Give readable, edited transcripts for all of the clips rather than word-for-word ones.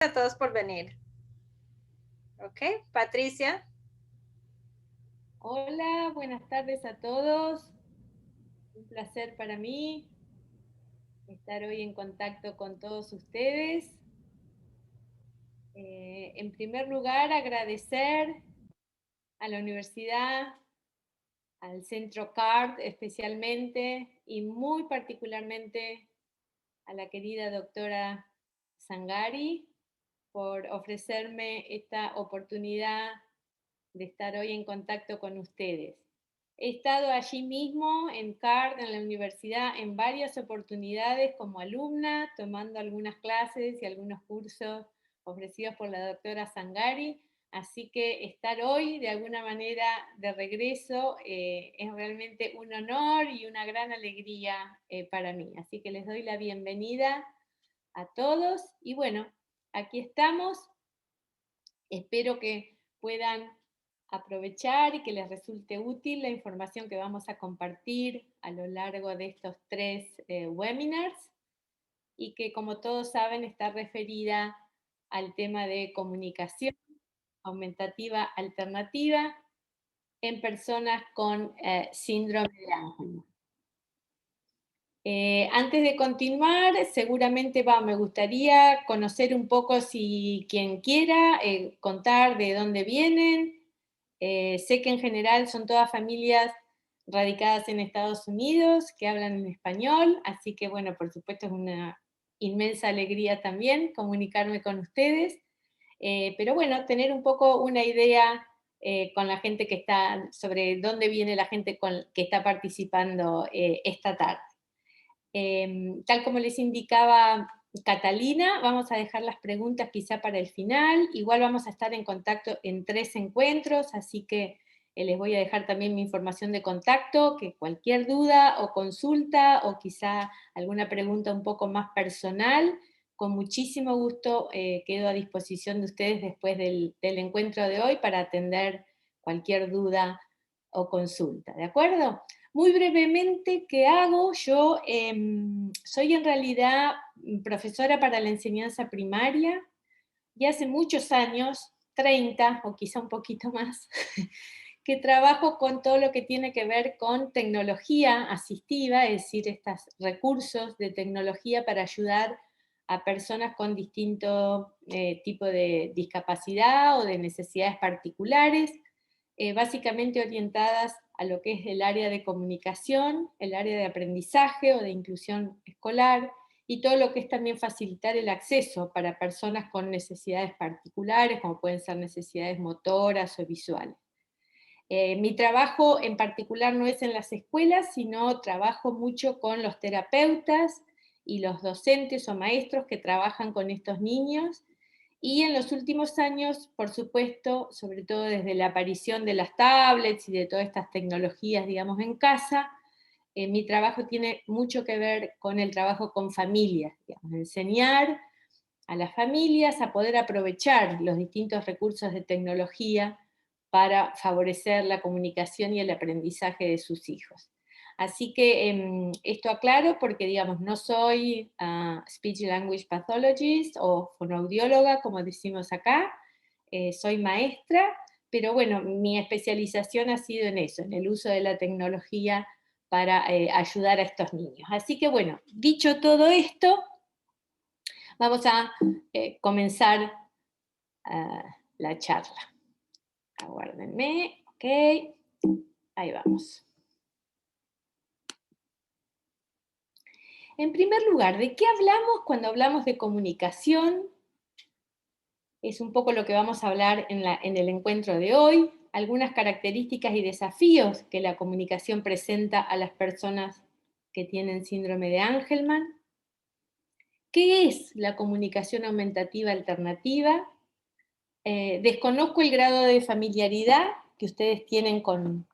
a todos por venir. Ok, Patricia. Hola, buenas tardes a todos. Un placer para mí estar hoy en contacto con todos ustedes. En primer lugar, agradecer a la universidad, al Centro CARD especialmente y muy particularmente a la querida doctora Sangari por ofrecerme esta oportunidad de estar hoy en contacto con ustedes. He estado allí mismo en CARD, en la universidad, en varias oportunidades como alumna, tomando algunas clases y algunos cursos ofrecidos por la doctora Sangari, así que estar hoy de alguna manera de regreso es realmente un honor y una gran alegría para mí. Así que les doy la bienvenida a todos y bueno, aquí estamos. Espero que puedan aprovechar y que les resulte útil la información que vamos a compartir a lo largo de estos 3 webinars y que, como todos saben, está referida al tema de comunicación aumentativa alternativa en personas con síndrome de Angelman. Antes de continuar, seguramente me gustaría conocer un poco, si quien quiera, contar de dónde vienen. Sé que en general son todas familias radicadas en Estados Unidos, que hablan en español, así que bueno, por supuesto es una inmensa alegría también comunicarme con ustedes. Pero bueno, tener un poco una idea con la gente que está, sobre dónde viene la gente que está participando esta tarde. Tal como les indicaba Catalina, vamos a dejar las preguntas quizá para el final. Igual vamos a estar en contacto en 3 encuentros, así que les voy a dejar también mi información de contacto, que cualquier duda o consulta o quizá alguna pregunta un poco más personal, con muchísimo gusto quedo a disposición de ustedes después del encuentro de hoy para atender cualquier duda o consulta, ¿de acuerdo? Muy brevemente, ¿qué hago? Yo soy en realidad profesora para la enseñanza primaria y hace muchos años, 30 o quizá un poquito más, que trabajo con todo lo que tiene que ver con tecnología asistiva, es decir, estos recursos de tecnología para ayudar a personas con distinto tipo de discapacidad o de necesidades particulares, básicamente orientadas a lo que es el área de comunicación, el área de aprendizaje o de inclusión escolar, y todo lo que es también facilitar el acceso para personas con necesidades particulares, como pueden ser necesidades motoras o visuales. Mi trabajo en particular no es en las escuelas, sino trabajo mucho con los terapeutas y los docentes o maestros que trabajan con estos niños. Y en los últimos años, por supuesto, sobre todo desde la aparición de las tablets y de todas estas tecnologías, digamos, en casa, mi trabajo tiene mucho que ver con el trabajo con familias, digamos, enseñar a las familias a poder aprovechar los distintos recursos de tecnología para favorecer la comunicación y el aprendizaje de sus hijos. Así que esto aclaro porque, digamos, no soy Speech Language Pathologist o fonoaudióloga, como decimos acá, soy maestra, pero bueno, mi especialización ha sido en eso, en el uso de la tecnología para ayudar a estos niños. Así que bueno, dicho todo esto, vamos a comenzar la charla. Aguárdenme, ok, ahí vamos. En primer lugar, ¿de qué hablamos cuando hablamos de comunicación? Es un poco lo que vamos a hablar en el encuentro de hoy, algunas características y desafíos que la comunicación presenta a las personas que tienen síndrome de Angelman. ¿Qué es la comunicación aumentativa alternativa? Desconozco el grado de familiaridad que ustedes tienen con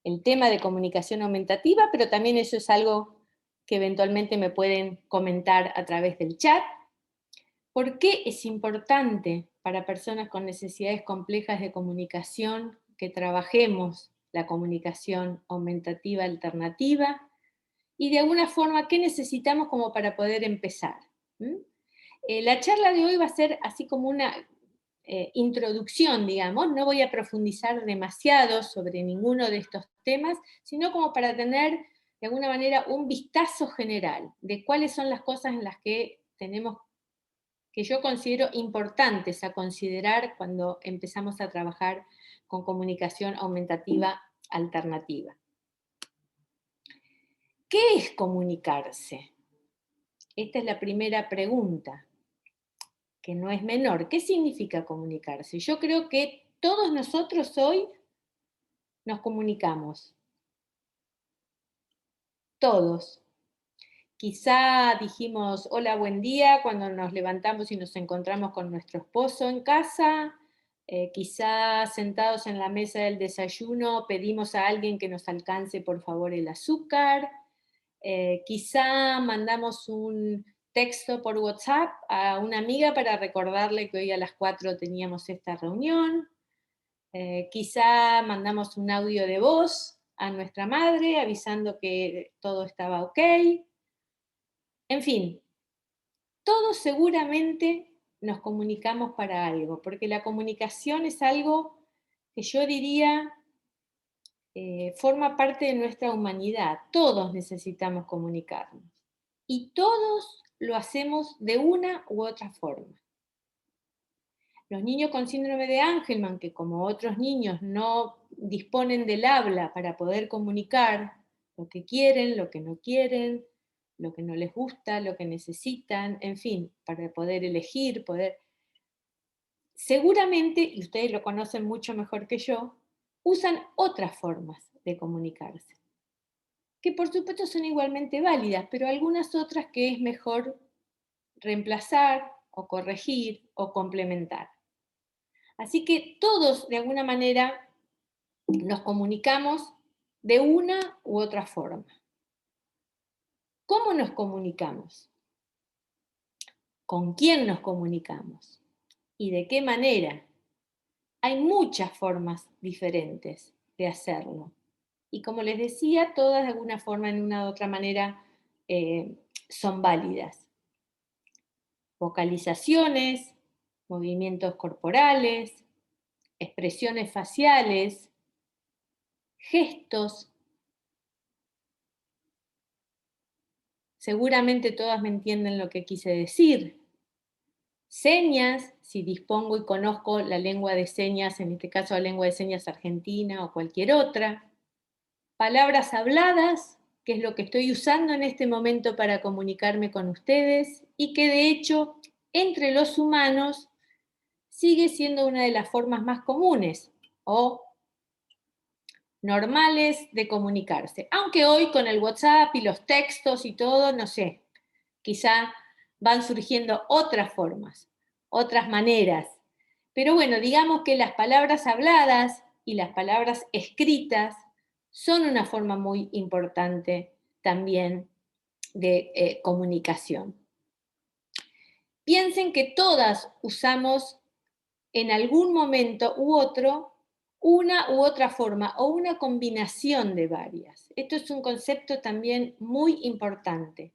el tema de comunicación aumentativa, pero también eso es algo que eventualmente me pueden comentar a través del chat. ¿Por qué es importante para personas con necesidades complejas de comunicación que trabajemos la comunicación aumentativa alternativa? Y de alguna forma, ¿qué necesitamos como para poder empezar? La charla de hoy va a ser así como una introducción, digamos, no voy a profundizar demasiado sobre ninguno de estos temas, sino como para tener de alguna manera un vistazo general de cuáles son las cosas en las que tenemos, que yo considero importantes a considerar cuando empezamos a trabajar con comunicación aumentativa alternativa. ¿Qué es comunicarse? Esta es la primera pregunta, que no es menor. ¿Qué significa comunicarse? Yo creo que todos nosotros hoy nos comunicamos. Todos. Quizá dijimos hola, buen día cuando nos levantamos y nos encontramos con nuestro esposo en casa. Quizá sentados en la mesa del desayuno pedimos a alguien que nos alcance por favor el azúcar. Quizá mandamos un texto por WhatsApp a una amiga para recordarle que hoy a las 4 teníamos esta reunión. Quizá mandamos un audio de voz a nuestra madre avisando que todo estaba ok. En fin, todos seguramente nos comunicamos para algo, porque la comunicación es algo que yo diría forma parte de nuestra humanidad. Todos necesitamos comunicarnos y todos lo hacemos de una u otra forma. Los niños con síndrome de Angelman, que como otros niños no disponen del habla para poder comunicar lo que quieren, lo que no quieren, lo que no les gusta, lo que necesitan, en fin, para poder elegir, seguramente, y ustedes lo conocen mucho mejor que yo, usan otras formas de comunicarse, que por supuesto son igualmente válidas, pero algunas otras que es mejor reemplazar o corregir o complementar. Así que todos, de alguna manera, nos comunicamos de una u otra forma. ¿Cómo nos comunicamos? ¿Con quién nos comunicamos? ¿Y de qué manera? Hay muchas formas diferentes de hacerlo. Y como les decía, todas de alguna forma, en una u otra manera, son válidas. Vocalizaciones, movimientos corporales, expresiones faciales, gestos. Seguramente todas me entienden lo que quise decir. Señas, si dispongo y conozco la lengua de señas, en este caso la lengua de señas argentina o cualquier otra. Palabras habladas, que es lo que estoy usando en este momento para comunicarme con ustedes y que de hecho entre los humanos sigue siendo una de las formas más comunes o normales de comunicarse. Aunque hoy con el WhatsApp y los textos y todo, no sé, quizá van surgiendo otras formas, otras maneras. Pero bueno, digamos que las palabras habladas y las palabras escritas son una forma muy importante también de comunicación. Piensen que todas usamos en algún momento u otro una u otra forma o una combinación de varias. Esto es un concepto también muy importante.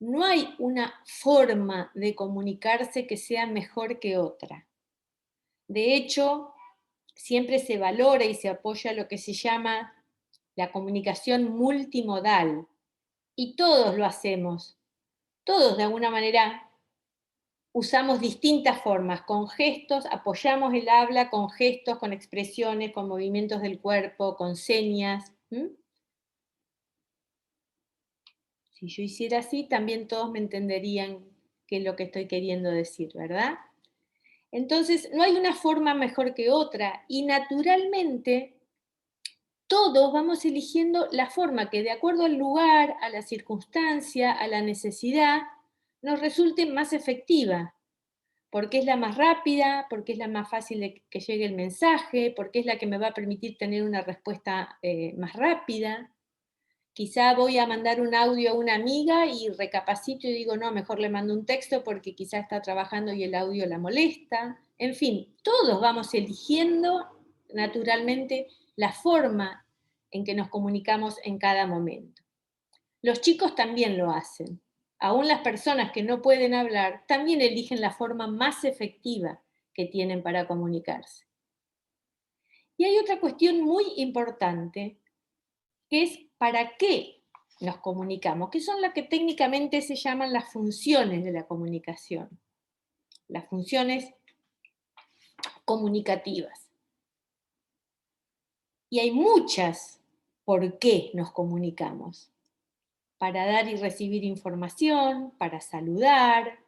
No hay una forma de comunicarse que sea mejor que otra. De hecho, siempre se valora y se apoya lo que se llama la comunicación multimodal. Y todos lo hacemos. Todos de alguna manera usamos distintas formas, con gestos, apoyamos el habla con gestos, con expresiones, con movimientos del cuerpo, con señas. Si yo hiciera así, también todos me entenderían qué es lo que estoy queriendo decir, ¿verdad? Entonces, no hay una forma mejor que otra y naturalmente todos vamos eligiendo la forma que de acuerdo al lugar, a la circunstancia, a la necesidad, nos resulte más efectiva, porque es la más rápida, porque es la más fácil de que llegue el mensaje, porque es la que me va a permitir tener una respuesta más rápida. Quizá voy a mandar un audio a una amiga y recapacito y digo, no, mejor le mando un texto porque quizá está trabajando y el audio la molesta. En fin, todos vamos eligiendo naturalmente la forma en que nos comunicamos en cada momento. Los chicos también lo hacen. Aún las personas que no pueden hablar también eligen la forma más efectiva que tienen para comunicarse. Y hay otra cuestión muy importante, que es para qué nos comunicamos, que son las que técnicamente se llaman las funciones de la comunicación, las funciones comunicativas. Y hay muchas por qué nos comunicamos. Para dar y recibir información, para saludar,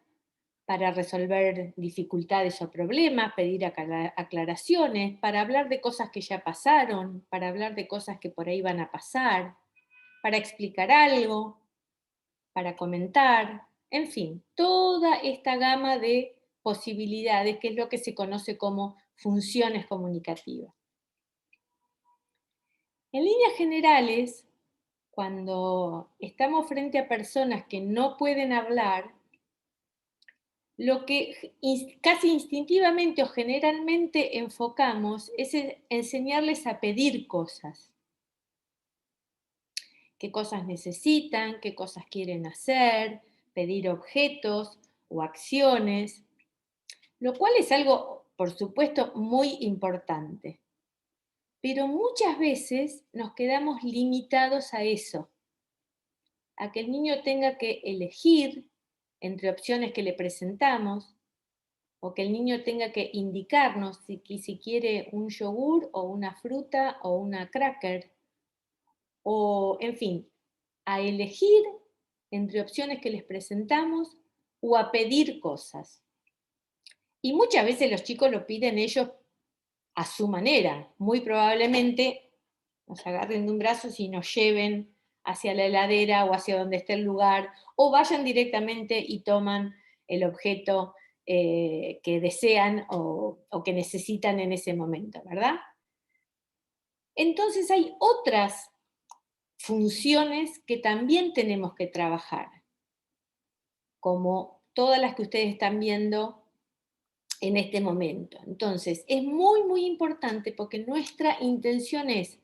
para resolver dificultades o problemas, pedir aclaraciones, para hablar de cosas que ya pasaron, para hablar de cosas que por ahí van a pasar, para explicar algo, para comentar, en fin, toda esta gama de posibilidades que es lo que se conoce como funciones comunicativas. En líneas generales, cuando estamos frente a personas que no pueden hablar, lo que casi instintivamente o generalmente enfocamos es enseñarles a pedir cosas. Qué cosas necesitan, qué cosas quieren hacer, pedir objetos o acciones, lo cual es algo, por supuesto, muy importante. Pero muchas veces nos quedamos limitados a eso, a que el niño tenga que elegir entre opciones que le presentamos, o que el niño tenga que indicarnos si quiere un yogur o una fruta o una cracker, o en fin, a elegir entre opciones que les presentamos o a pedir cosas. Y muchas veces los chicos lo piden ellos a su manera. Muy probablemente nos agarren de un brazo y nos lleven hacia la heladera o hacia donde esté el lugar, o vayan directamente y toman el objeto que desean o que necesitan en ese momento, ¿verdad? Entonces hay otras funciones que también tenemos que trabajar, como todas las que ustedes están viendo en este momento. Entonces, es muy, muy importante porque nuestra intención es,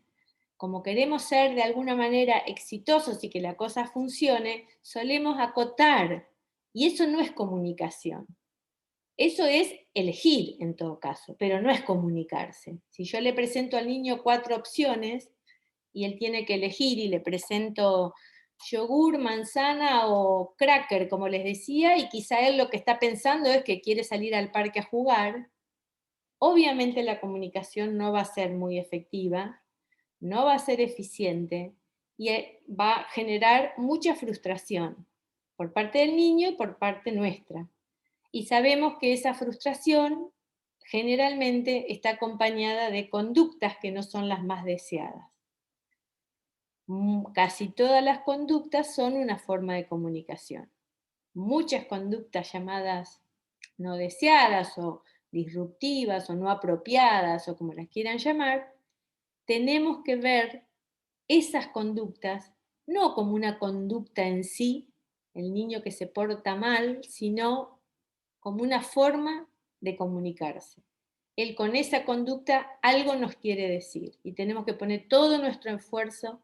como queremos ser de alguna manera exitosos y que la cosa funcione, solemos acotar, y eso no es comunicación. Eso es elegir en todo caso, pero no es comunicarse. Si yo le presento al niño 4 opciones y él tiene que elegir y le presento yogur, manzana o cracker, como les decía, y quizá él lo que está pensando es que quiere salir al parque a jugar, obviamente la comunicación no va a ser muy efectiva, no va a ser eficiente y va a generar mucha frustración por parte del niño y por parte nuestra. Y sabemos que esa frustración generalmente está acompañada de conductas que no son las más deseadas. Casi todas las conductas son una forma de comunicación. Muchas conductas llamadas no deseadas o disruptivas o no apropiadas o como las quieran llamar, tenemos que ver esas conductas no como una conducta en sí, el niño que se porta mal, sino como una forma de comunicarse. Él con esa conducta algo nos quiere decir y tenemos que poner todo nuestro esfuerzo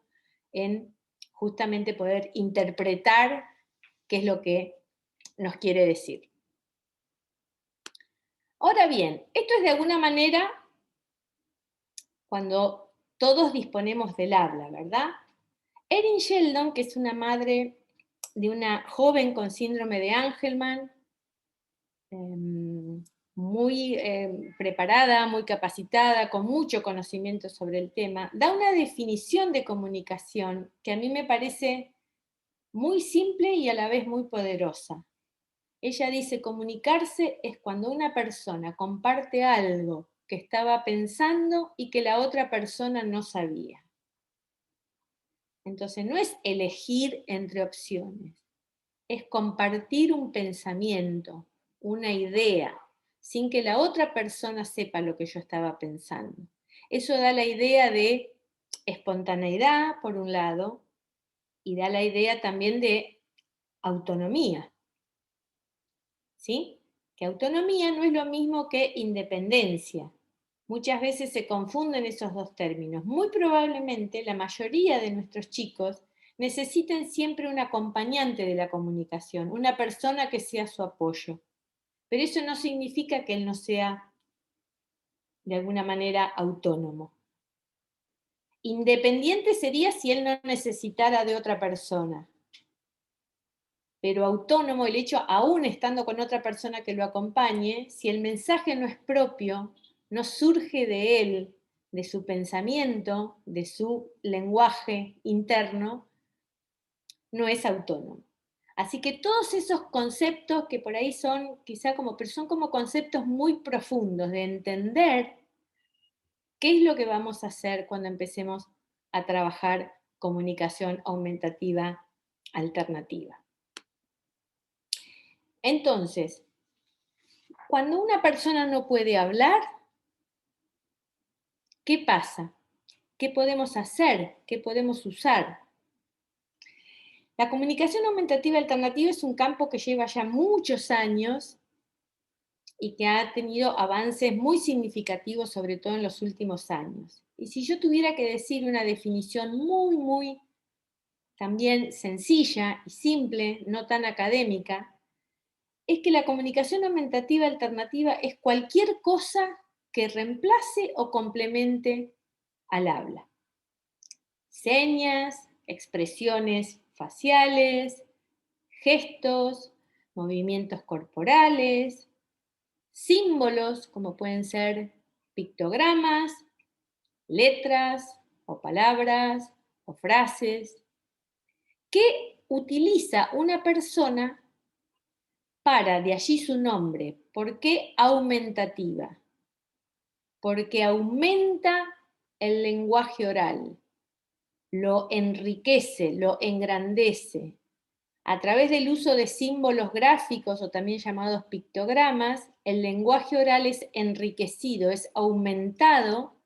en justamente poder interpretar qué es lo que nos quiere decir. Ahora bien, esto es de alguna manera cuando todos disponemos del habla, ¿verdad? Erin Sheldon, que es una madre de una joven con síndrome de Angelman, muy preparada, muy capacitada, con mucho conocimiento sobre el tema, da una definición de comunicación que a mí me parece muy simple y a la vez muy poderosa. Ella dice, comunicarse es cuando una persona comparte algo que estaba pensando y que la otra persona no sabía. Entonces no es elegir entre opciones, es compartir un pensamiento, una idea, sin que la otra persona sepa lo que yo estaba pensando. Eso da la idea de espontaneidad, por un lado, y da la idea también de autonomía. ¿Sí? Que autonomía no es lo mismo que independencia. Muchas veces se confunden esos dos términos. Muy probablemente la mayoría de nuestros chicos necesiten siempre un acompañante de la comunicación, una persona que sea su apoyo. Pero eso no significa que él no sea de alguna manera autónomo. Independiente sería si él no necesitara de otra persona. Pero autónomo, el hecho, aún estando con otra persona que lo acompañe, si el mensaje no es propio, no surge de él, de su pensamiento, de su lenguaje interno, no es autónomo. Así que todos esos conceptos que por ahí son quizá como, pero son como conceptos muy profundos de entender qué es lo que vamos a hacer cuando empecemos a trabajar comunicación aumentativa alternativa. Entonces, cuando una persona no puede hablar, ¿qué pasa? ¿Qué podemos hacer? ¿Qué podemos usar? La comunicación aumentativa alternativa es un campo que lleva ya muchos años y que ha tenido avances muy significativos, sobre todo en los últimos años. Y si yo tuviera que decir una definición muy también sencilla y simple, no tan académica, es que la comunicación aumentativa alternativa es cualquier cosa que reemplace o complemente al habla. Señas, expresiones faciales, gestos, movimientos corporales, símbolos como pueden ser pictogramas, letras o palabras o frases, que utiliza una persona para, de allí su nombre. ¿Por qué aumentativa? Porque aumenta el lenguaje oral, lo enriquece, lo engrandece. A través del uso de símbolos gráficos o también llamados pictogramas, el lenguaje oral es enriquecido, es aumentado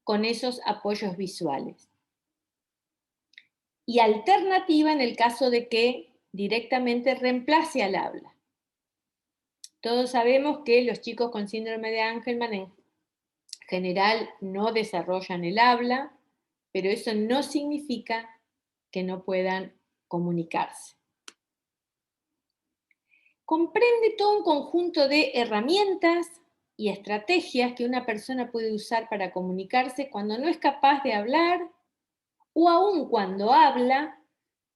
con esos apoyos visuales. Y alternativa en el caso de que directamente reemplace al habla. Todos sabemos que los chicos con síndrome de Angelman en general no desarrollan el habla, pero eso no significa que no puedan comunicarse. Comprende todo un conjunto de herramientas y estrategias que una persona puede usar para comunicarse cuando no es capaz de hablar o aun cuando habla,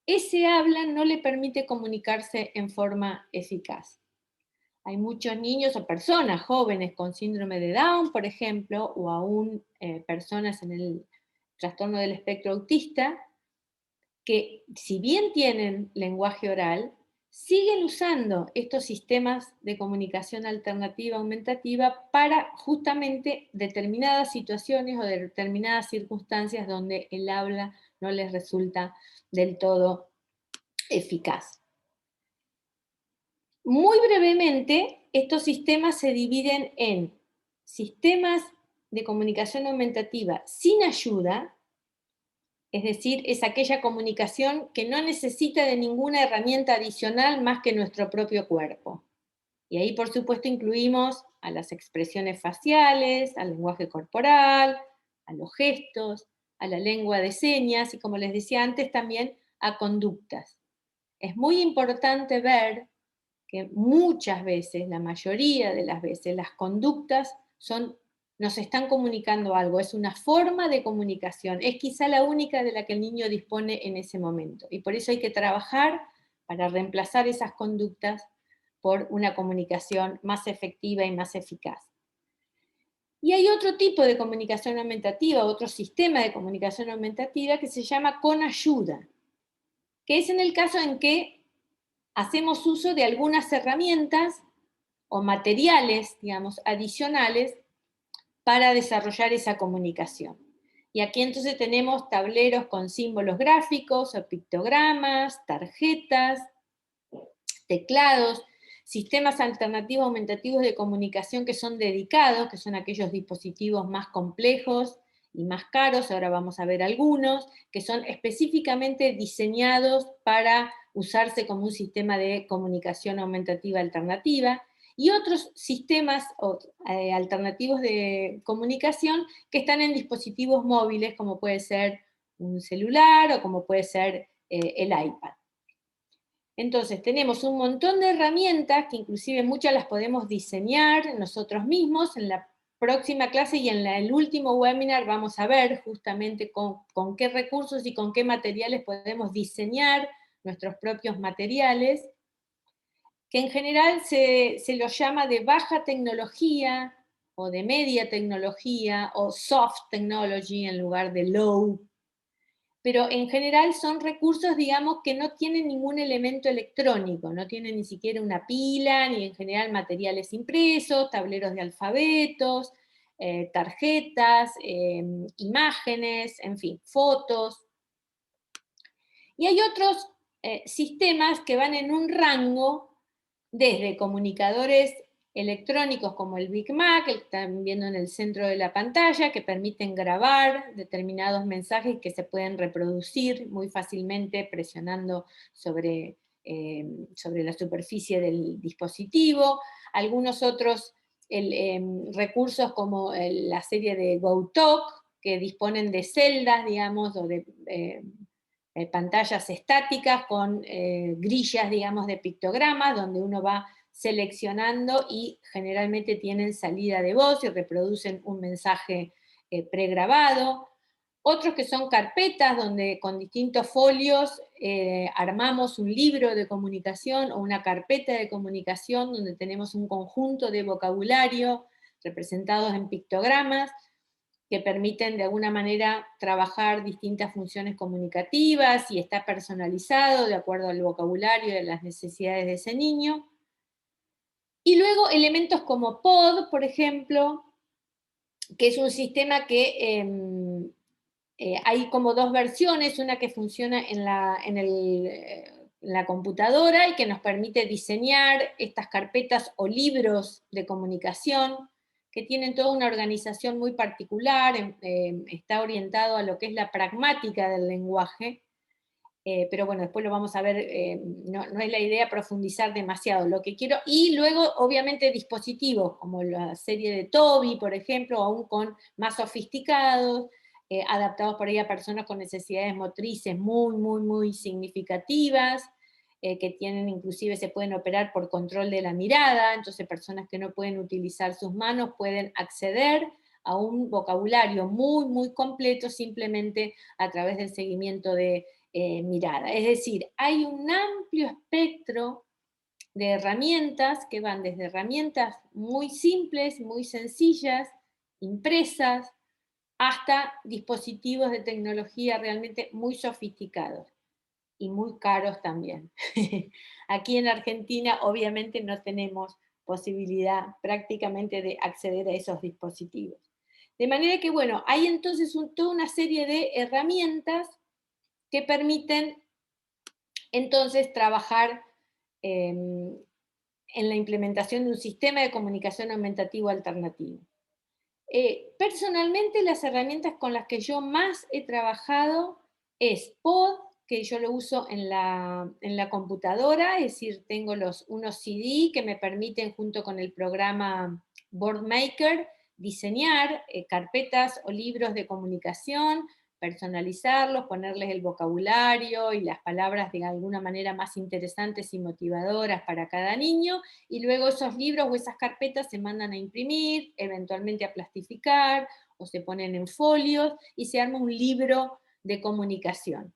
ese habla no le permite comunicarse en forma eficaz. Hay muchos niños o personas jóvenes con síndrome de Down, por ejemplo, o aún personas en el trastorno del espectro autista, que si bien tienen lenguaje oral, siguen usando estos sistemas de comunicación alternativa aumentativa para justamente determinadas situaciones o determinadas circunstancias donde el habla no les resulta del todo eficaz. Muy brevemente, estos sistemas se dividen en sistemas de comunicación aumentativa sin ayuda, es decir, es aquella comunicación que no necesita de ninguna herramienta adicional más que nuestro propio cuerpo. Y ahí, por supuesto, incluimos a las expresiones faciales, al lenguaje corporal, a los gestos, a la lengua de señas y, como les decía antes, también a conductas. Es muy importante ver que muchas veces, la mayoría de las veces, las conductas nos están comunicando algo, es una forma de comunicación, es quizá la única de la que el niño dispone en ese momento. Y por eso hay que trabajar para reemplazar esas conductas por una comunicación más efectiva y más eficaz. Y hay otro tipo de comunicación aumentativa, otro sistema de comunicación aumentativa que se llama con ayuda, que es en el caso en que hacemos uso de algunas herramientas o materiales, digamos, adicionales para desarrollar esa comunicación. Y aquí entonces tenemos tableros con símbolos gráficos o pictogramas, tarjetas, teclados, sistemas alternativos aumentativos de comunicación que son dedicados, que son aquellos dispositivos más complejos y más caros, ahora vamos a ver algunos, que son específicamente diseñados para usarse como un sistema de comunicación aumentativa alternativa, y otros sistemas alternativos de comunicación que están en dispositivos móviles, como puede ser un celular o como puede ser el iPad. Entonces tenemos un montón de herramientas que inclusive muchas las podemos diseñar nosotros mismos. En la próxima clase y en el último webinar vamos a ver justamente con qué recursos y con qué materiales podemos diseñar nuestros propios materiales, que en general se los llama de baja tecnología o de media tecnología o soft technology en lugar de low, pero en general son recursos, digamos, que no tienen ningún elemento electrónico, no tienen ni siquiera una pila, ni en general materiales impresos, tableros de alfabetos, tarjetas, imágenes, en fin, fotos. Y hay otros sistemas que van en un rango desde comunicadores electrónicos como el Big Mac, el que están viendo en el centro de la pantalla, que permiten grabar determinados mensajes que se pueden reproducir muy fácilmente presionando sobre la superficie del dispositivo. Algunos otros recursos como la serie de GoTalk, que disponen de celdas, digamos, o de pantallas estáticas con grillas, digamos, de pictogramas, donde uno va seleccionando y generalmente tienen salida de voz y reproducen un mensaje pregrabado. Otros que son carpetas donde con distintos folios armamos un libro de comunicación o una carpeta de comunicación donde tenemos un conjunto de vocabulario representados en pictogramas que permiten de alguna manera trabajar distintas funciones comunicativas y está personalizado de acuerdo al vocabulario y a las necesidades de ese niño. Y luego elementos como POD, por ejemplo, que es un sistema que hay como dos versiones, una que funciona en la computadora y que nos permite diseñar estas carpetas o libros de comunicación que tienen toda una organización muy particular, está orientado a lo que es la pragmática del lenguaje, pero bueno, después lo vamos a ver, no es la idea profundizar demasiado, lo que quiero, y luego obviamente dispositivos, como la serie de Toby, por ejemplo, aún con más sofisticados, adaptados por ahí a personas con necesidades motrices muy significativas, que tienen inclusive, se pueden operar por control de la mirada, entonces personas que no pueden utilizar sus manos pueden acceder a un vocabulario muy completo simplemente a través del seguimiento de mirada. Es decir, hay un amplio espectro de herramientas que van desde herramientas muy simples, muy sencillas, impresas, hasta dispositivos de tecnología realmente muy sofisticados y muy caros también. Aquí en Argentina obviamente no tenemos posibilidad prácticamente de acceder a esos dispositivos. De manera que, bueno, hay entonces toda una serie de herramientas que permiten entonces trabajar en la implementación de un sistema de comunicación aumentativo alternativo. Personalmente, las herramientas con las que yo más he trabajado es POD, que yo lo uso en la computadora, es decir, tengo unos CD que me permiten, junto con el programa BoardMaker, diseñar carpetas o libros de comunicación, personalizarlos, ponerles el vocabulario y las palabras de alguna manera más interesantes y motivadoras para cada niño, y luego esos libros o esas carpetas se mandan a imprimir, eventualmente a plastificar, o se ponen en folios, y se arma un libro de comunicación.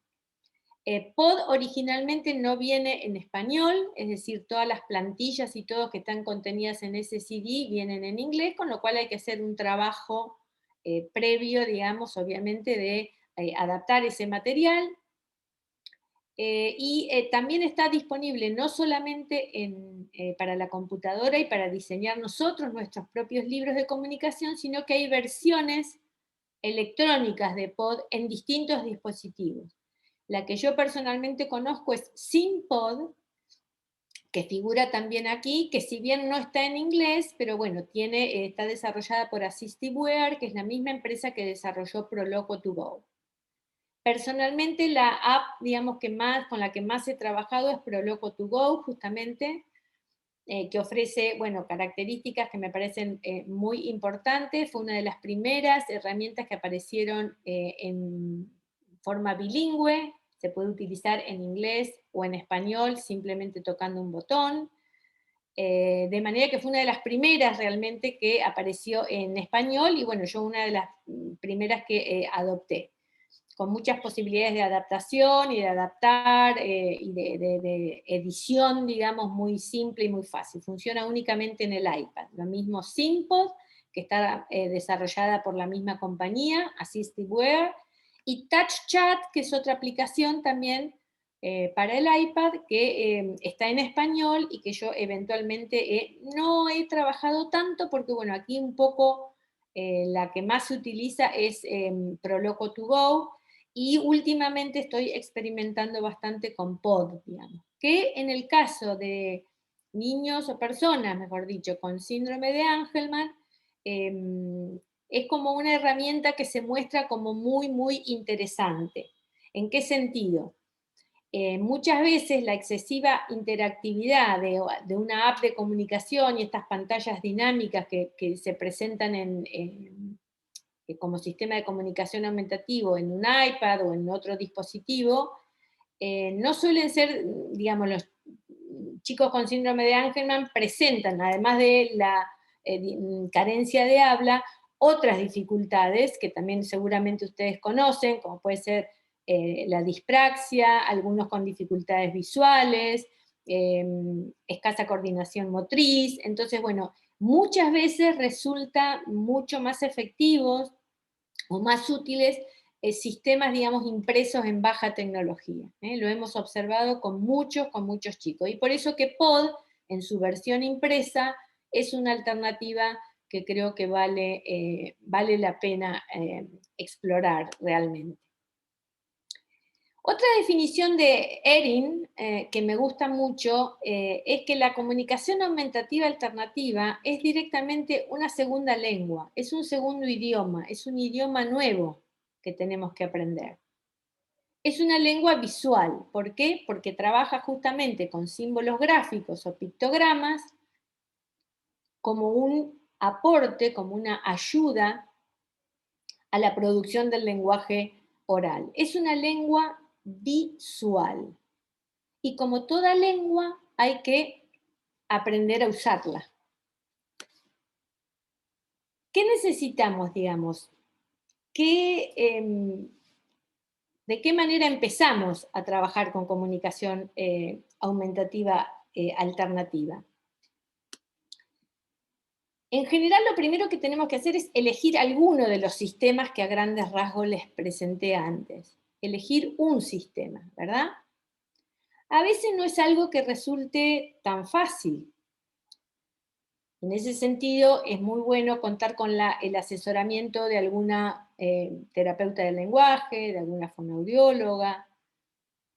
POD originalmente no viene en español, es decir, todas las plantillas y todo que están contenidas en ese CD vienen en inglés, con lo cual hay que hacer un trabajo previo, digamos, obviamente, de adaptar ese material. También está disponible no solamente para la computadora y para diseñar nosotros nuestros propios libros de comunicación, sino que hay versiones electrónicas de POD en distintos dispositivos. La que yo personalmente conozco es SimPod, que figura también aquí, que si bien no está en inglés, pero bueno, está desarrollada por Assistiveware, que es la misma empresa que desarrolló Proloco2Go. Personalmente, la app, digamos, con la que más he trabajado es Proloco2Go, justamente, que ofrece, bueno, características que me parecen muy importantes. Fue una de las primeras herramientas que aparecieron en forma bilingüe, se puede utilizar en inglés o en español simplemente tocando un botón. De manera que fue una de las primeras realmente que apareció en español y bueno, yo una de las primeras que adopté, con muchas posibilidades de adaptación y de adaptar y de edición, digamos, muy simple y muy fácil. Funciona únicamente en el iPad. Lo mismo Simpod, que está desarrollada por la misma compañía, Assistiveware, y TouchChat, que es otra aplicación también para el iPad, que está en español y que yo eventualmente no he trabajado tanto, porque bueno, aquí un poco la que más se utiliza es Proloco2Go, y últimamente estoy experimentando bastante con Pod, digamos, que en el caso de niños o personas, mejor dicho, con síndrome de Angelman, es como una herramienta que se muestra como muy, muy interesante. ¿En qué sentido? Muchas veces la excesiva interactividad de una app de comunicación y estas pantallas dinámicas que se presentan como sistema de comunicación aumentativo en un iPad o en otro dispositivo, no suelen ser, digamos, los chicos con síndrome de Angelman presentan, además de la carencia de habla, otras dificultades que también seguramente ustedes conocen, como puede ser la dispraxia, algunos con dificultades visuales, escasa coordinación motriz. Entonces, bueno, muchas veces resulta mucho más efectivos o más útiles sistemas, digamos, impresos en baja tecnología. Lo hemos observado con muchos chicos. Y por eso que Pod, en su versión impresa, es una alternativa que creo que vale la pena explorar realmente. Otra definición de Erin, que me gusta mucho, es que la comunicación aumentativa alternativa es directamente una segunda lengua, es un segundo idioma, es un idioma nuevo que tenemos que aprender. Es una lengua visual, ¿por qué? Porque trabaja justamente con símbolos gráficos o pictogramas como un aporte, como una ayuda a la producción del lenguaje oral. Es una lengua visual. Y como toda lengua, hay que aprender a usarla. ¿Qué necesitamos, digamos? ¿De qué manera empezamos a trabajar con comunicación aumentativa alternativa? En general, lo primero que tenemos que hacer es elegir alguno de los sistemas que a grandes rasgos les presenté antes. Elegir un sistema, ¿verdad? A veces no es algo que resulte tan fácil. En ese sentido, es muy bueno contar con el asesoramiento de alguna terapeuta del lenguaje, de alguna fonoaudióloga,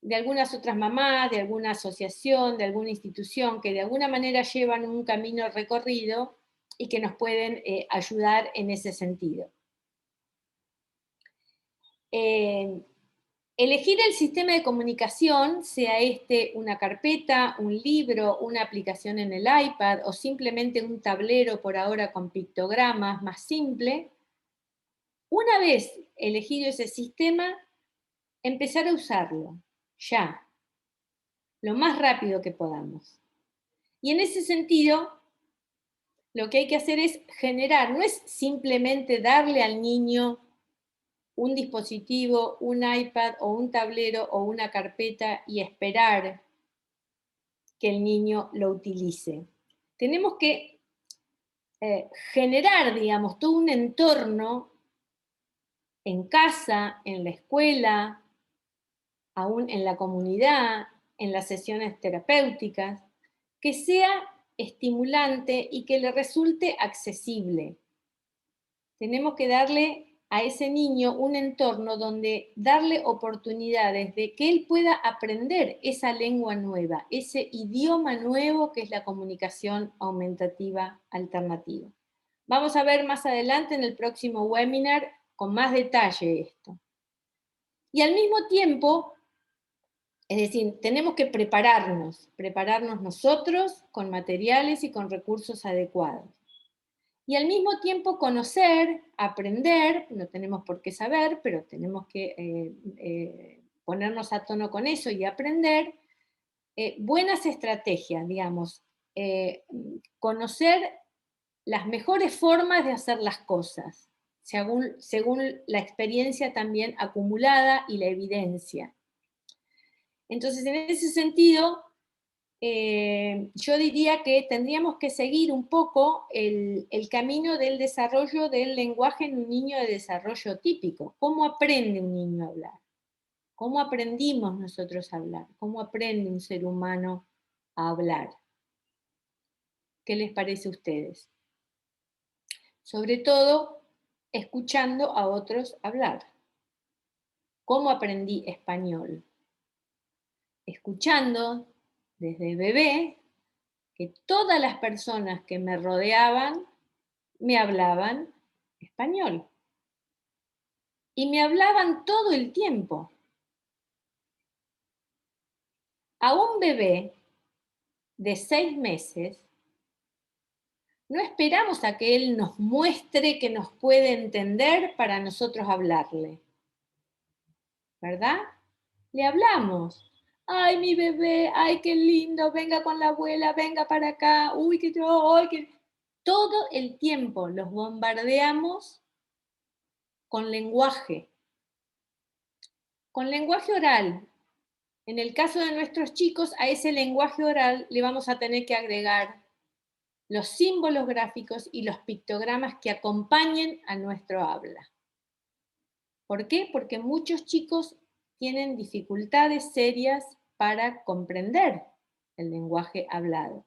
de algunas otras mamás, de alguna asociación, de alguna institución que de alguna manera llevan un camino recorrido y que nos pueden ayudar en ese sentido. Elegir el sistema de comunicación, sea este una carpeta, un libro, una aplicación en el iPad o simplemente un tablero por ahora con pictogramas más simple, una vez elegido ese sistema, empezar a usarlo, ya, lo más rápido que podamos. Y en ese sentido, lo que hay que hacer es generar, no es simplemente darle al niño un dispositivo, un iPad o un tablero o una carpeta y esperar que el niño lo utilice. Tenemos que generar, digamos, todo un entorno en casa, en la escuela, aún en la comunidad, en las sesiones terapéuticas, que sea estimulante y que le resulte accesible. Tenemos que darle a ese niño un entorno donde darle oportunidades de que él pueda aprender esa lengua nueva, ese idioma nuevo que es la comunicación aumentativa alternativa. Vamos a ver más adelante en el próximo webinar con más detalle esto. Y al mismo tiempo, es decir, tenemos que prepararnos nosotros con materiales y con recursos adecuados. Y al mismo tiempo conocer, aprender, no tenemos por qué saber, pero tenemos que ponernos a tono con eso y aprender, buenas estrategias, digamos, conocer las mejores formas de hacer las cosas, según la experiencia también acumulada y la evidencia. Entonces, en ese sentido, yo diría que tendríamos que seguir un poco el camino del desarrollo del lenguaje en un niño de desarrollo típico. ¿Cómo aprende un niño a hablar? ¿Cómo aprendimos nosotros a hablar? ¿Cómo aprende un ser humano a hablar? ¿Qué les parece a ustedes? Sobre todo, escuchando a otros hablar. ¿Cómo aprendí español? Escuchando desde bebé que todas las personas que me rodeaban me hablaban español. Y me hablaban todo el tiempo. A un bebé de 6 meses, no esperamos a que él nos muestre que nos puede entender para nosotros hablarle. ¿Verdad? Le hablamos. Ay, mi bebé, ay, qué lindo, venga con la abuela, venga para acá, uy, que yo, ay, que... Todo el tiempo los bombardeamos con lenguaje oral. En el caso de nuestros chicos, a ese lenguaje oral le vamos a tener que agregar los símbolos gráficos y los pictogramas que acompañen a nuestro habla. ¿Por qué? Porque muchos chicos tienen dificultades serias para comprender el lenguaje hablado.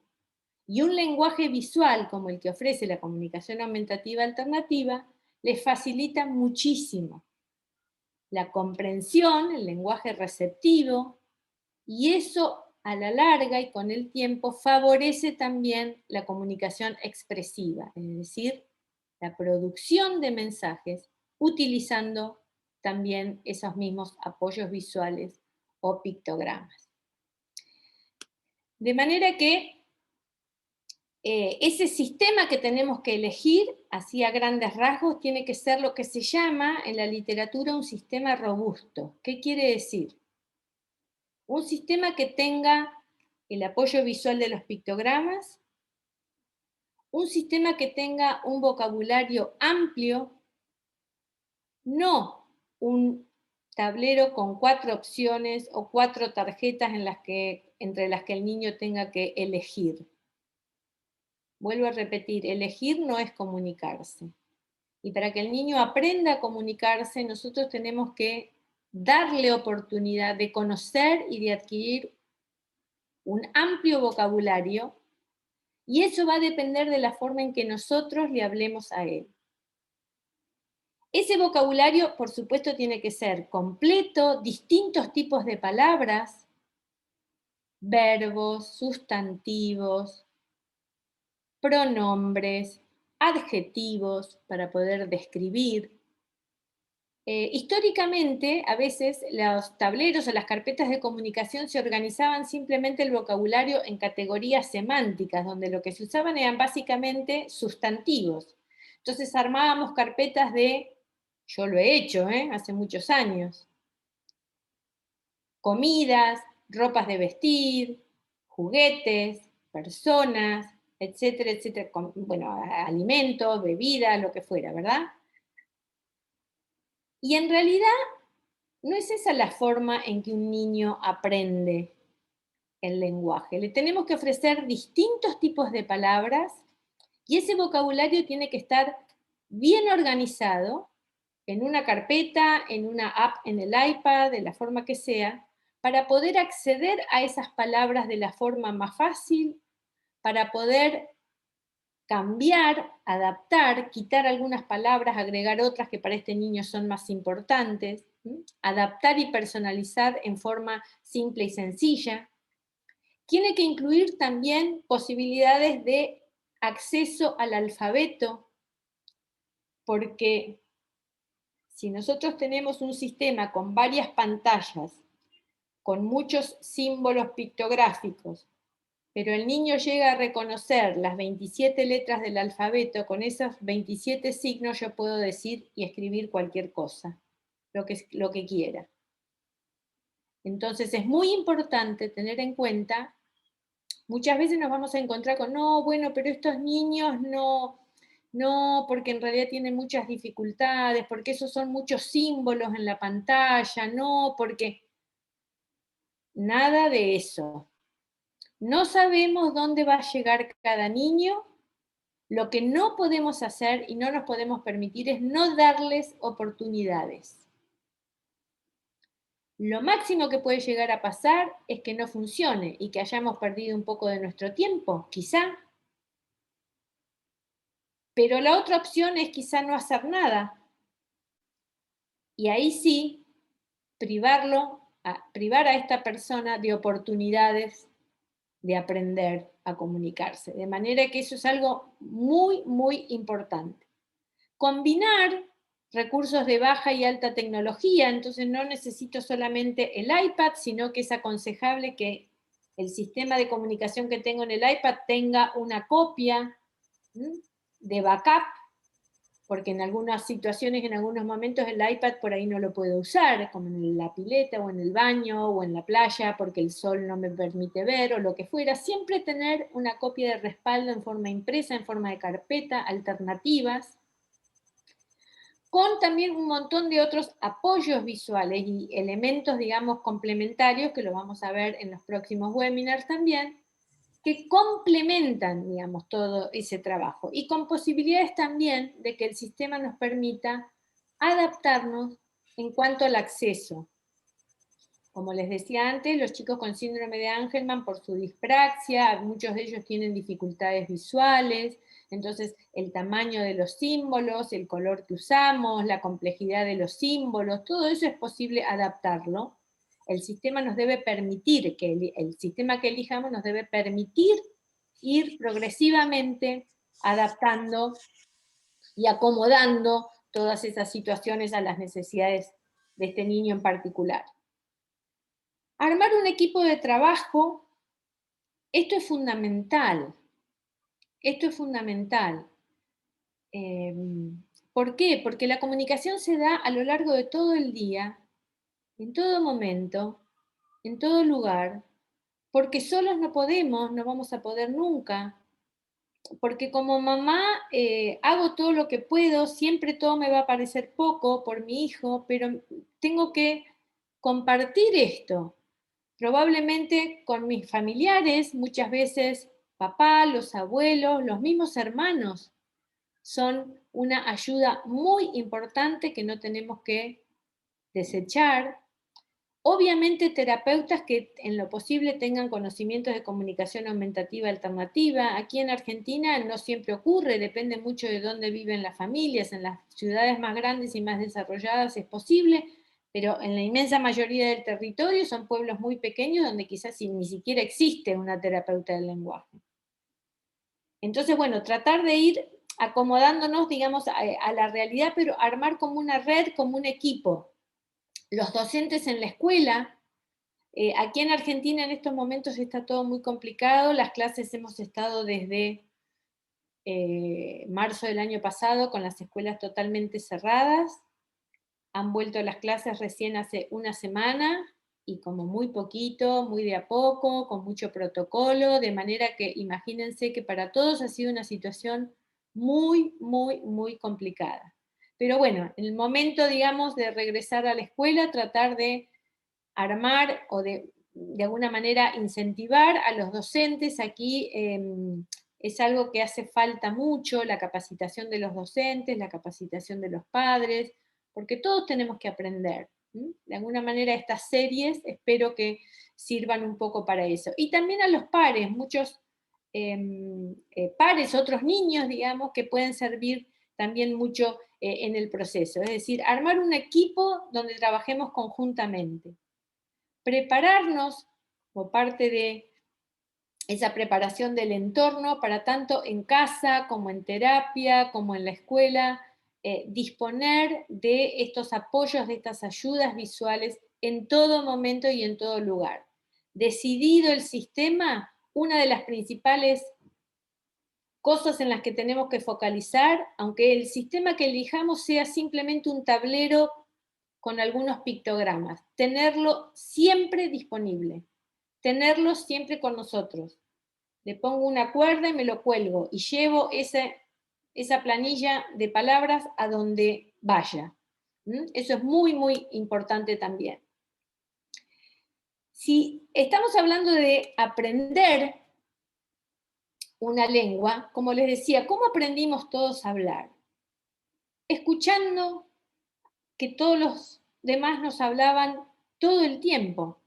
Y un lenguaje visual como el que ofrece la comunicación aumentativa alternativa les facilita muchísimo la comprensión, el lenguaje receptivo, y eso a la larga y con el tiempo favorece también la comunicación expresiva, es decir, la producción de mensajes utilizando también esos mismos apoyos visuales o pictogramas. De manera que ese sistema que tenemos que elegir, así a grandes rasgos, tiene que ser lo que se llama en la literatura un sistema robusto. ¿Qué quiere decir? Un sistema que tenga el apoyo visual de los pictogramas, un sistema que tenga un vocabulario amplio, no un tablero con 4 opciones o 4 tarjetas entre las que el niño tenga que elegir. Vuelvo a repetir, elegir no es comunicarse. Y para que el niño aprenda a comunicarse, nosotros tenemos que darle oportunidad de conocer y de adquirir un amplio vocabulario, y eso va a depender de la forma en que nosotros le hablemos a él. Ese vocabulario, por supuesto, tiene que ser completo, distintos tipos de palabras, verbos, sustantivos, pronombres, adjetivos para poder describir. Históricamente, a veces los tableros o las carpetas de comunicación se organizaban simplemente el vocabulario en categorías semánticas, donde lo que se usaban eran básicamente sustantivos. Entonces armábamos carpetas de, yo lo he hecho, hace muchos años, comidas, ropas de vestir, juguetes, personas, etcétera, etcétera, bueno, alimentos, bebidas, lo que fuera, ¿verdad? Y en realidad no es esa la forma en que un niño aprende el lenguaje. Le tenemos que ofrecer distintos tipos de palabras y ese vocabulario tiene que estar bien organizado en una carpeta, en una app en el iPad, de la forma que sea, para poder acceder a esas palabras de la forma más fácil, para poder cambiar, adaptar, quitar algunas palabras, agregar otras que para este niño son más importantes, adaptar y personalizar en forma simple y sencilla. Tiene que incluir también posibilidades de acceso al alfabeto, porque si nosotros tenemos un sistema con varias pantallas, con muchos símbolos pictográficos, pero el niño llega a reconocer las 27 letras del alfabeto, con esos 27 signos yo puedo decir y escribir cualquier cosa, lo que quiera. Entonces es muy importante tener en cuenta, muchas veces nos vamos a encontrar con, no, bueno, pero estos niños no, porque en realidad tienen muchas dificultades, porque esos son muchos símbolos en la pantalla, no, porque nada de eso. No sabemos dónde va a llegar cada niño. Lo que no podemos hacer y no nos podemos permitir es no darles oportunidades. Lo máximo que puede llegar a pasar es que no funcione y que hayamos perdido un poco de nuestro tiempo, quizá. Pero la otra opción es quizá no hacer nada. Y ahí sí, privar a esta persona de oportunidades de aprender a comunicarse. De manera que eso es algo muy, muy importante. Combinar recursos de baja y alta tecnología, entonces no necesito solamente el iPad, sino que es aconsejable que el sistema de comunicación que tengo en el iPad tenga una copia de backup, porque en algunas situaciones, en algunos momentos el iPad por ahí no lo puedo usar, como en la pileta o en el baño o en la playa, porque el sol no me permite ver o lo que fuera. Siempre tener una copia de respaldo en forma impresa, en forma de carpeta, alternativas, con también un montón de otros apoyos visuales y elementos, digamos, complementarios, que lo vamos a ver en los próximos webinars también, que complementan, digamos, todo ese trabajo y con posibilidades también de que el sistema nos permita adaptarnos en cuanto al acceso. Como les decía antes, los chicos con síndrome de Angelman, por su dispraxia, muchos de ellos tienen dificultades visuales, entonces el tamaño de los símbolos, el color que usamos, la complejidad de los símbolos, todo eso es posible adaptarlo. El sistema nos debe permitir, el sistema que elijamos nos debe permitir ir progresivamente adaptando y acomodando todas esas situaciones a las necesidades de este niño en particular. Armar un equipo de trabajo, esto es fundamental. Esto es fundamental. ¿Por qué? Porque la comunicación se da a lo largo de todo el día, en todo momento, en todo lugar, porque solos no podemos, no vamos a poder nunca. Porque como mamá hago todo lo que puedo, siempre todo me va a parecer poco por mi hijo, pero tengo que compartir esto. Probablemente con mis familiares, muchas veces papá, los abuelos, los mismos hermanos, son una ayuda muy importante que no tenemos que desechar. Obviamente terapeutas que en lo posible tengan conocimientos de comunicación aumentativa alternativa. Aquí en Argentina no siempre ocurre, depende mucho de dónde viven las familias. En las ciudades más grandes y más desarrolladas es posible, pero en la inmensa mayoría del territorio son pueblos muy pequeños donde quizás ni siquiera existe una terapeuta del lenguaje. Entonces, bueno, tratar de ir acomodándonos, digamos, a la realidad, pero armar como una red, como un equipo. Los docentes en la escuela, aquí en Argentina en estos momentos está todo muy complicado, las clases hemos estado desde marzo del año pasado con las escuelas totalmente cerradas, han vuelto las clases recién hace una semana y como muy poquito, muy de a poco, con mucho protocolo, de manera que imagínense que para todos ha sido una situación muy, muy, muy complicada. Pero bueno, en el momento, digamos, de regresar a la escuela, tratar de armar o de alguna manera incentivar a los docentes. Aquí es algo que hace falta mucho, la capacitación de los docentes, la capacitación de los padres, porque todos tenemos que aprender. De alguna manera estas series espero que sirvan un poco para eso. Y también a los pares, muchos pares, otros niños, digamos, que pueden servir también mucho en el proceso. Es decir, armar un equipo donde trabajemos conjuntamente. Prepararnos como parte de esa preparación del entorno para tanto en casa como en terapia, como en la escuela, disponer de estos apoyos, de estas ayudas visuales en todo momento y en todo lugar. Decidido el sistema, una de las principales cosas en las que tenemos que focalizar, aunque el sistema que elijamos sea simplemente un tablero con algunos pictogramas. Tenerlo siempre disponible, tenerlo siempre con nosotros. Le pongo una cuerda y me lo cuelgo y llevo esa planilla de palabras a donde vaya. Eso es muy, muy importante también. Si estamos hablando de aprender una lengua, como les decía, ¿cómo aprendimos todos a hablar? Escuchando que todos los demás nos hablaban todo el tiempo.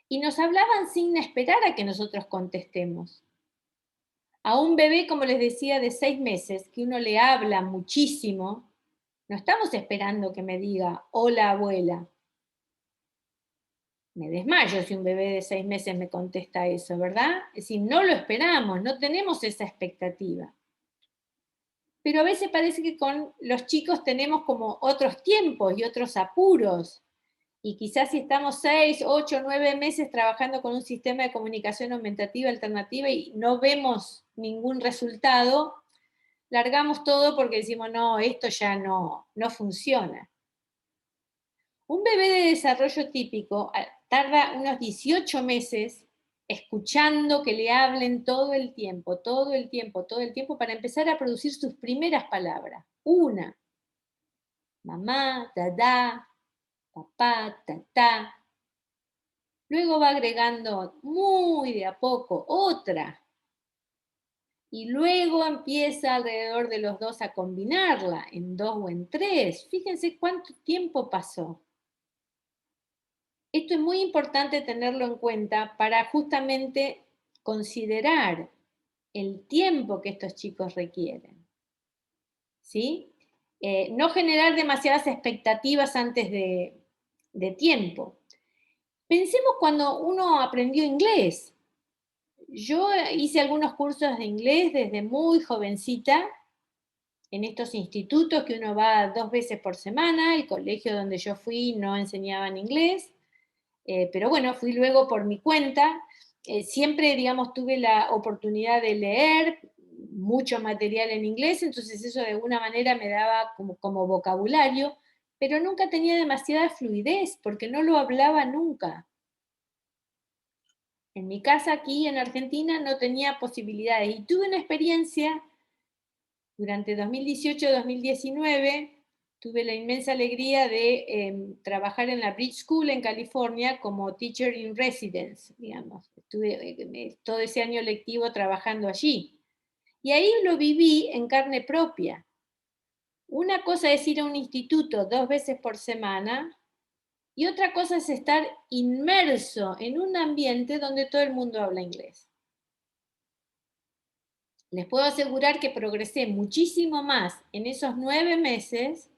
Y nos hablaban sin esperar a que nosotros contestemos. A un bebé, como les decía, de 6 meses, que uno le habla muchísimo, no estamos esperando que me diga, hola abuela. Me desmayo si un bebé de 6 meses me contesta eso, ¿verdad? Es decir, no lo esperamos, no tenemos esa expectativa. Pero a veces parece que con los chicos tenemos como otros tiempos y otros apuros. Y quizás si estamos 6, 8, 9 meses trabajando con un sistema de comunicación aumentativa alternativa y no vemos ningún resultado, largamos todo porque decimos, no, esto ya no funciona. Un bebé de desarrollo típico tarda unos 18 meses escuchando que le hablen todo el tiempo, todo el tiempo, todo el tiempo, para empezar a producir sus primeras palabras. Una, mamá, dadá, papá, tatá. Luego va agregando muy de a poco otra. Y luego empieza alrededor de los 2 a combinarla en 2 o en 3. Fíjense cuánto tiempo pasó. Esto es muy importante tenerlo en cuenta para justamente considerar el tiempo que estos chicos requieren. ¿Sí? No generar demasiadas expectativas antes de tiempo. Pensemos cuando uno aprendió inglés. Yo hice algunos cursos de inglés desde muy jovencita en estos institutos que uno va 2 veces por semana. El colegio donde yo fui no enseñaban inglés, pero bueno, fui luego por mi cuenta. Siempre, digamos, tuve la oportunidad de leer mucho material en inglés, entonces eso de alguna manera me daba como vocabulario, pero nunca tenía demasiada fluidez porque no lo hablaba nunca. En mi casa aquí en Argentina no tenía posibilidades y tuve una experiencia durante 2018-2019, tuve la inmensa alegría de trabajar en la Bridge School en California como teacher in residence, digamos. Estuve todo ese año lectivo trabajando allí. Y ahí lo viví en carne propia. Una cosa es ir a un instituto 2 veces por semana y otra cosa es estar inmerso en un ambiente donde todo el mundo habla inglés. Les puedo asegurar que progresé muchísimo más en esos 9 meses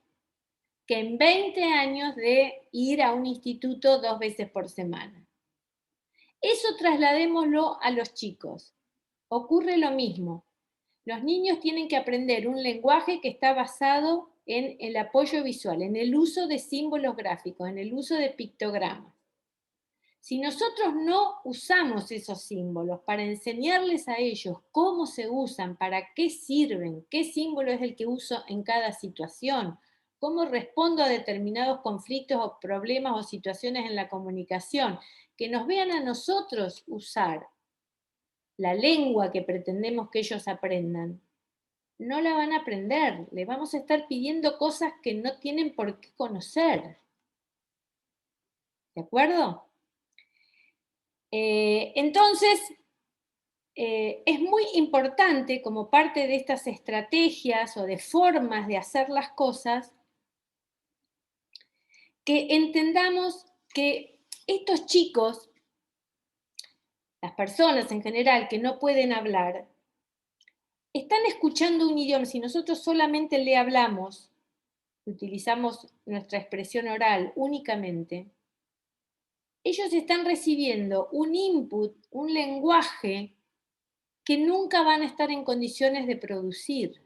que en 20 años de ir a un instituto 2 veces por semana. Eso trasladémoslo a los chicos. Ocurre lo mismo. Los niños tienen que aprender un lenguaje que está basado en el apoyo visual, en el uso de símbolos gráficos, en el uso de pictogramas. Si nosotros no usamos esos símbolos para enseñarles a ellos cómo se usan, para qué sirven, qué símbolo es el que uso en cada situación, cómo respondo a determinados conflictos o problemas o situaciones en la comunicación, que nos vean a nosotros usar la lengua que pretendemos que ellos aprendan, no la van a aprender, le vamos a estar pidiendo cosas que no tienen por qué conocer. ¿De acuerdo? Entonces, es muy importante como parte de estas estrategias o de formas de hacer las cosas que entendamos que estos chicos, las personas en general que no pueden hablar, están escuchando un idioma. Si nosotros solamente le hablamos, utilizamos nuestra expresión oral únicamente, ellos están recibiendo un input, un lenguaje que nunca van a estar en condiciones de producir.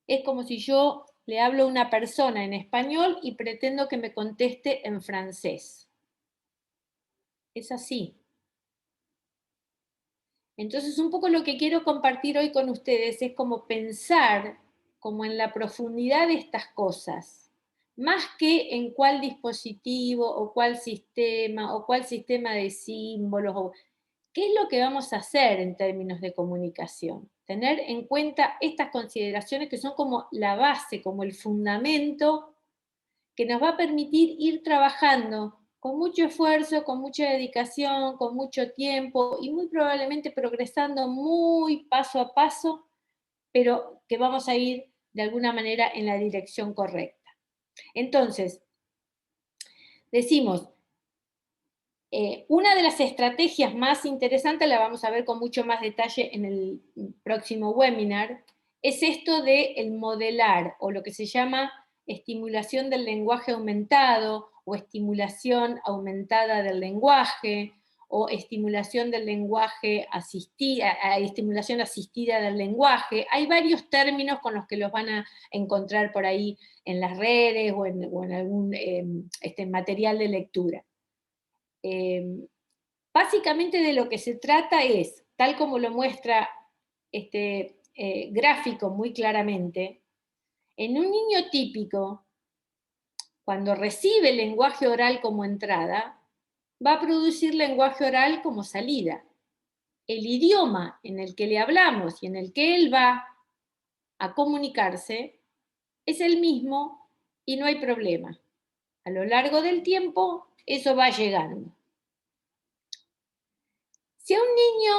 Es como si yo le hablo a una persona en español y pretendo que me conteste en francés. Es así. Entonces, un poco lo que quiero compartir hoy con ustedes es como pensar como en la profundidad de estas cosas. más que en cuál dispositivo o cuál sistema de símbolos, o qué es lo que vamos a hacer en términos de comunicación. Tener en cuenta estas consideraciones que son como la base, como el fundamento que nos va a permitir ir trabajando con mucho esfuerzo, con mucha dedicación, con mucho tiempo y muy probablemente progresando muy paso a paso, pero que vamos a ir de alguna manera en la dirección correcta. Entonces, decimos, una de las estrategias más interesantes, la vamos a ver con mucho más detalle en el próximo webinar, es esto de el modelar, o lo que se llama estimulación del lenguaje aumentado, o estimulación aumentada del lenguaje, o estimulación del lenguaje asistida, estimulación asistida del lenguaje. Hay varios términos con los que los van a encontrar por ahí en las redes o en algún material de lectura. Básicamente de lo que se trata es, tal como lo muestra este gráfico muy claramente, en un niño típico, cuando recibe el lenguaje oral como entrada, va a producir lenguaje oral como salida. El idioma en el que le hablamos y en el que él va a comunicarse es el mismo y no hay problema. A lo largo del tiempo, eso va llegando. Si a un niño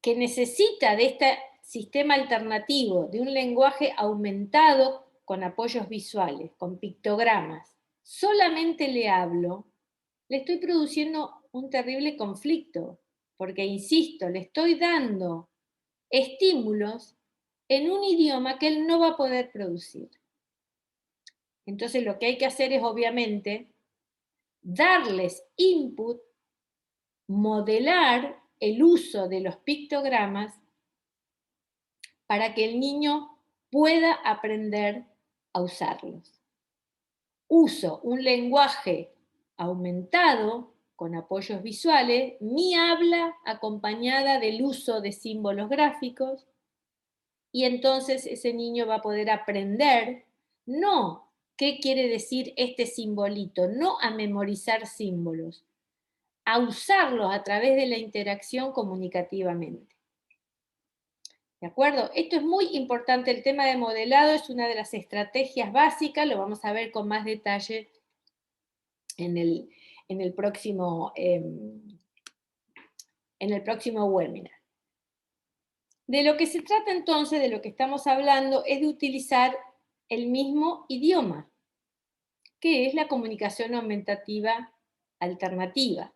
que necesita de este sistema alternativo, de un lenguaje aumentado con apoyos visuales, con pictogramas, solamente le hablo, le estoy produciendo un terrible conflicto, porque, insisto, le estoy dando estímulos en un idioma que él no va a poder producir. Entonces lo que hay que hacer es, obviamente, darles input, modelar el uso de los pictogramas para que el niño pueda aprender a usarlos. Uso un lenguaje aumentado con apoyos visuales, mi habla acompañada del uso de símbolos gráficos, y entonces ese niño va a poder aprender, no qué quiere decir este simbolito, no a memorizar símbolos, a usarlos a través de la interacción comunicativamente. ¿De acuerdo? Esto es muy importante, el tema de modelado es una de las estrategias básicas, lo vamos a ver con más detalle en el próximo webinar. De lo que se trata entonces, de lo que estamos hablando, es de utilizar el mismo idioma, que es la comunicación aumentativa alternativa.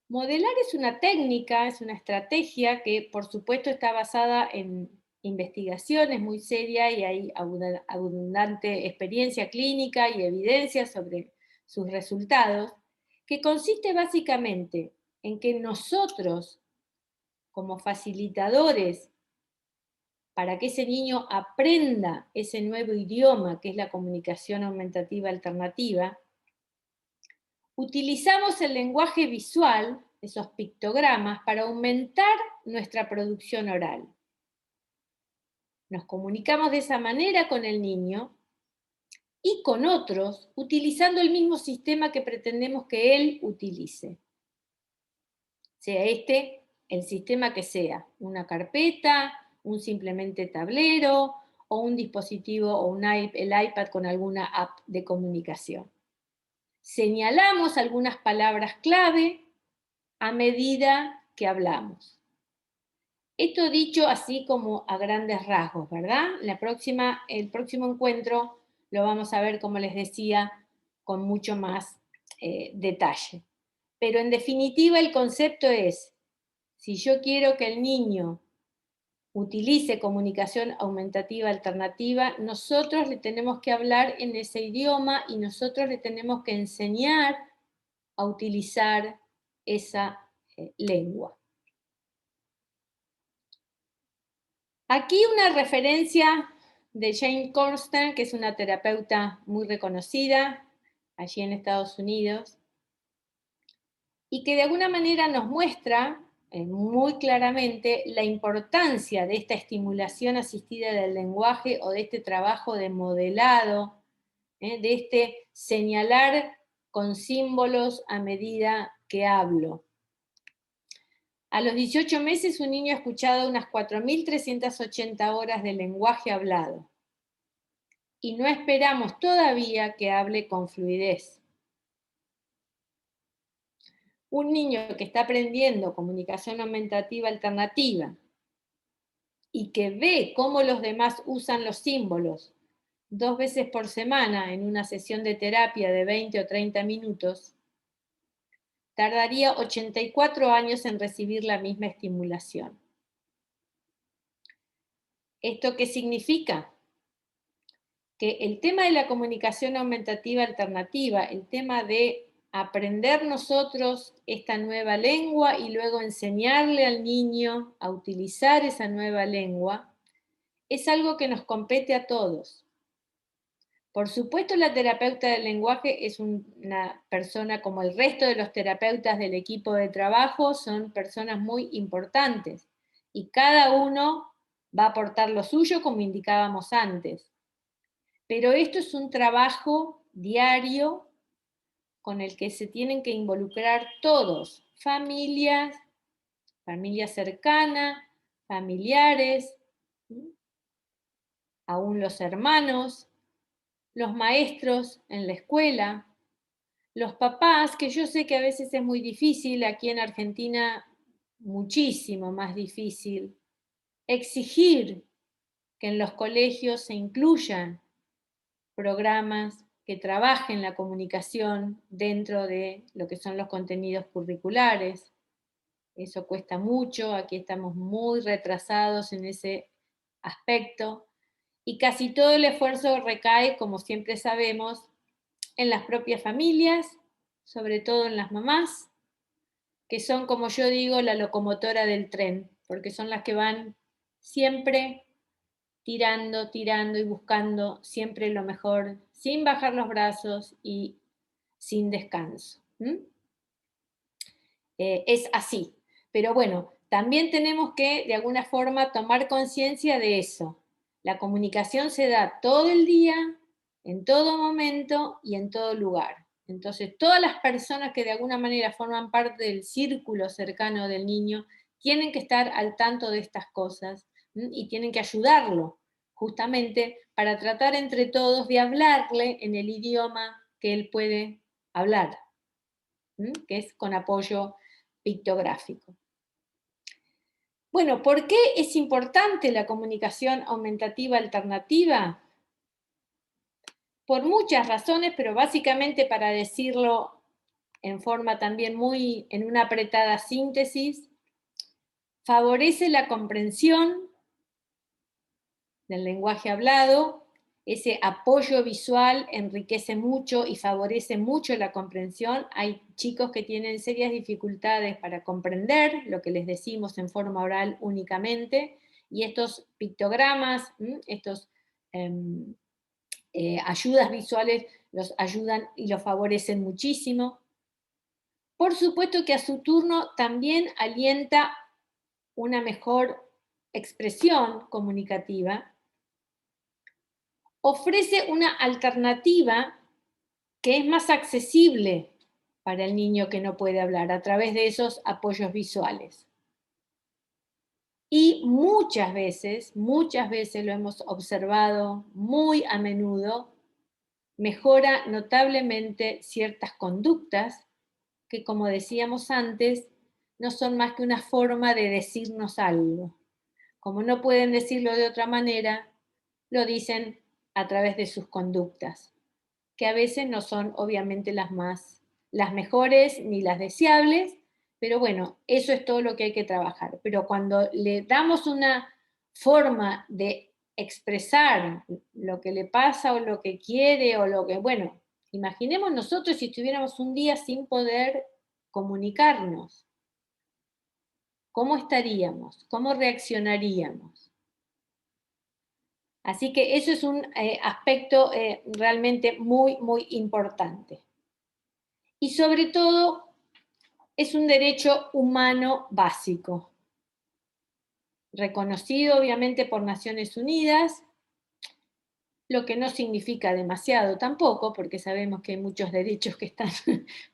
Modelar es una técnica, es una estrategia que por supuesto está basada en investigaciones muy serias y hay abundante experiencia clínica y evidencia sobre sus resultados, que consiste básicamente en que nosotros, como facilitadores, para que ese niño aprenda ese nuevo idioma que es la comunicación aumentativa alternativa, utilizamos el lenguaje visual, esos pictogramas, para aumentar nuestra producción oral. Nos comunicamos de esa manera con el niño y con otros, utilizando el mismo sistema que pretendemos que él utilice. Sea este el sistema que sea, una carpeta, un simplemente tablero, o un dispositivo, o el iPad con alguna app de comunicación. Señalamos algunas palabras clave a medida que hablamos. Esto dicho así como a grandes rasgos, ¿verdad? El próximo encuentro lo vamos a ver, como les decía, con mucho más detalle. Pero en definitiva el concepto es, si yo quiero que el niño utilice comunicación aumentativa alternativa, nosotros le tenemos que hablar en ese idioma y nosotros le tenemos que enseñar a utilizar esa lengua. Aquí una referencia de Jane Corsten, que es una terapeuta muy reconocida allí en Estados Unidos, y que de alguna manera nos muestra muy claramente la importancia de esta estimulación asistida del lenguaje o de este trabajo de modelado, de este señalar con símbolos a medida que hablo. A los 18 meses un niño ha escuchado unas 4.380 horas de lenguaje hablado y no esperamos todavía que hable con fluidez. Un niño que está aprendiendo comunicación aumentativa alternativa y que ve cómo los demás usan los símbolos 2 veces por semana en una sesión de terapia de 20 o 30 minutos, tardaría 84 años en recibir la misma estimulación. ¿Esto qué significa? Que el tema de la comunicación aumentativa alternativa, el tema de aprender nosotros esta nueva lengua y luego enseñarle al niño a utilizar esa nueva lengua, es algo que nos compete a todos. Por supuesto, la terapeuta del lenguaje es una persona como el resto de los terapeutas del equipo de trabajo, son personas muy importantes y cada uno va a aportar lo suyo como indicábamos antes. Pero esto es un trabajo diario con el que se tienen que involucrar todos, familia cercana, familiares, aún los hermanos, los maestros en la escuela, los papás, que yo sé que a veces es muy difícil, aquí en Argentina muchísimo más difícil, exigir que en los colegios se incluyan programas que trabajen la comunicación dentro de lo que son los contenidos curriculares. Eso cuesta mucho, aquí estamos muy retrasados en ese aspecto y casi todo el esfuerzo recae, como siempre sabemos, en las propias familias, sobre todo en las mamás, que son, como yo digo, la locomotora del tren, porque son las que van siempre tirando, tirando y buscando siempre lo mejor, sin bajar los brazos y sin descanso. Es así. Pero bueno, también tenemos que de alguna forma tomar conciencia de eso. La comunicación se da todo el día, en todo momento y en todo lugar. Entonces, todas las personas que de alguna manera forman parte del círculo cercano del niño tienen que estar al tanto de estas cosas y tienen que ayudarlo justamente para tratar entre todos de hablarle en el idioma que él puede hablar, que es con apoyo pictográfico. Bueno, ¿por qué es importante la comunicación aumentativa alternativa? Por muchas razones, pero básicamente para decirlo en forma también en una apretada síntesis, favorece la comprensión del lenguaje hablado, ese apoyo visual enriquece mucho y favorece mucho la comprensión. Hay chicos que tienen serias dificultades para comprender lo que les decimos en forma oral únicamente, y estos pictogramas, estos ayudas visuales los ayudan y los favorecen muchísimo. Por supuesto que a su turno también alienta una mejor expresión comunicativa, ofrece una alternativa que es más accesible para el niño que no puede hablar a través de esos apoyos visuales. Y muchas veces lo hemos observado muy a menudo, mejora notablemente ciertas conductas que, como decíamos antes, no son más que una forma de decirnos algo. Como no pueden decirlo de otra manera, lo dicen a través de sus conductas, que a veces no son obviamente las mejores ni las deseables, pero bueno, eso es todo lo que hay que trabajar. Pero cuando le damos una forma de expresar lo que le pasa o lo que quiere o lo que, bueno, imaginemos nosotros si estuviéramos un día sin poder comunicarnos, ¿cómo estaríamos? ¿Cómo reaccionaríamos? Así que eso es un aspecto realmente muy, muy importante. Y sobre todo, es un derecho humano básico, reconocido obviamente por Naciones Unidas, lo que no significa demasiado tampoco, porque sabemos que hay muchos derechos que están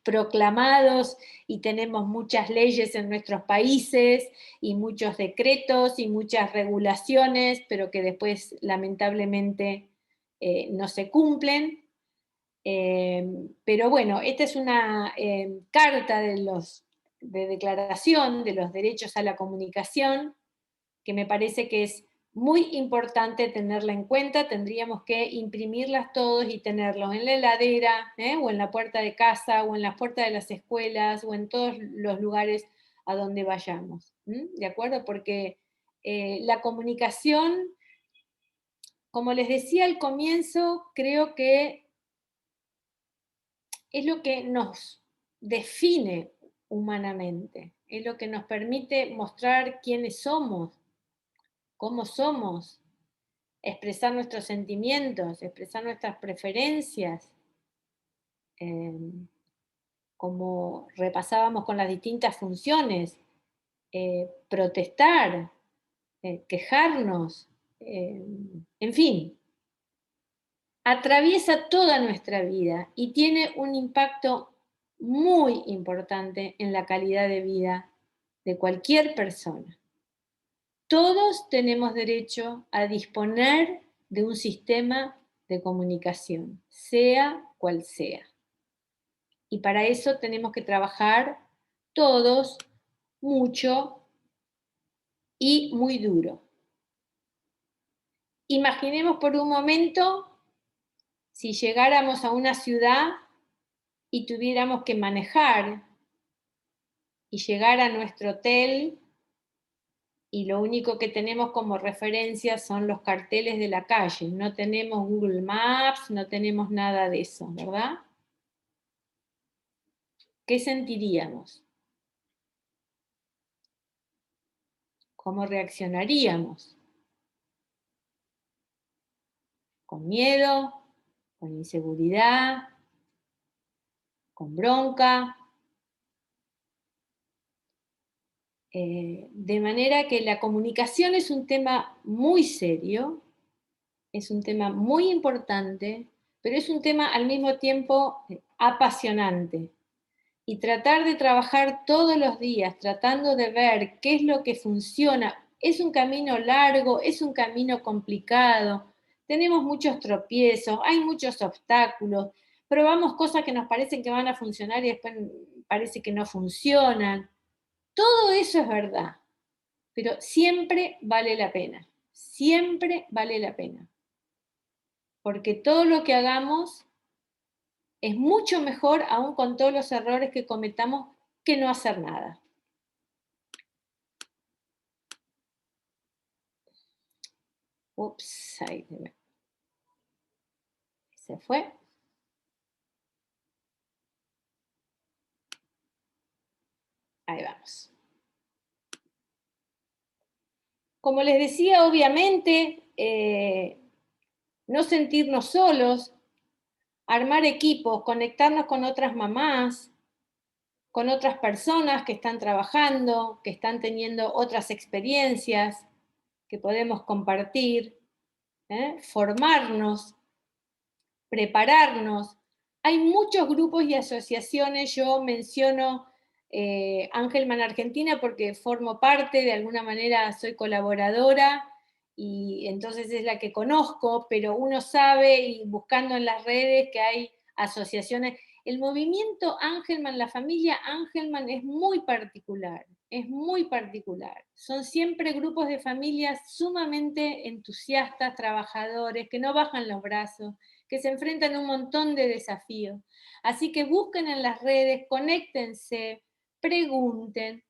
proclamados y tenemos muchas leyes en nuestros países y muchos decretos y muchas regulaciones, pero que después lamentablemente no se cumplen. Pero bueno, esta es una carta de declaración de los derechos a la comunicación que me parece que es muy importante tenerla en cuenta. Tendríamos que imprimirlas todos y tenerlos en la heladera, o en la puerta de casa, o en las puertas de las escuelas, o en todos los lugares a donde vayamos. ¿De acuerdo? Porque la comunicación, como les decía al comienzo, creo que es lo que nos define humanamente, es lo que nos permite mostrar quiénes somos, cómo somos, expresar nuestros sentimientos, expresar nuestras preferencias, como repasábamos con las distintas funciones, protestar, quejarnos, en fin, atraviesa toda nuestra vida y tiene un impacto muy importante en la calidad de vida de cualquier persona. Todos tenemos derecho a disponer de un sistema de comunicación, sea cual sea. Y para eso tenemos que trabajar todos mucho y muy duro. Imaginemos por un momento si llegáramos a una ciudad y tuviéramos que manejar y llegar a nuestro hotel y lo único que tenemos como referencia son los carteles de la calle. No tenemos Google Maps, no tenemos nada de eso, ¿verdad? ¿Qué sentiríamos? ¿Cómo reaccionaríamos? ¿Con miedo? ¿Con inseguridad? ¿Con bronca? De manera que la comunicación es un tema muy serio, es un tema muy importante, pero es un tema al mismo tiempo apasionante. Y tratar de trabajar todos los días, tratando de ver qué es lo que funciona, es un camino largo, es un camino complicado, tenemos muchos tropiezos, hay muchos obstáculos, probamos cosas que nos parecen que van a funcionar y después parece que no funcionan. Todo eso es verdad, pero siempre vale la pena, siempre vale la pena, porque todo lo que hagamos es mucho mejor, aún con todos los errores que cometamos, que no hacer nada. Ups, ahí se fue. Ahí vamos. Como les decía, obviamente, no sentirnos solos, armar equipos, conectarnos con otras mamás, con otras personas que están trabajando, que están teniendo otras experiencias que podemos compartir, formarnos, prepararnos. Hay muchos grupos y asociaciones, yo menciono Angelman Argentina porque formo parte, de alguna manera soy colaboradora y entonces es la que conozco, pero uno sabe y buscando en las redes que hay asociaciones. El movimiento Angelman, la familia Angelman es muy particular, es muy particular. Son siempre grupos de familias sumamente entusiastas, trabajadores, que no bajan los brazos, que se enfrentan a un montón de desafíos. Así que busquen en las redes, conéctense, pregunten.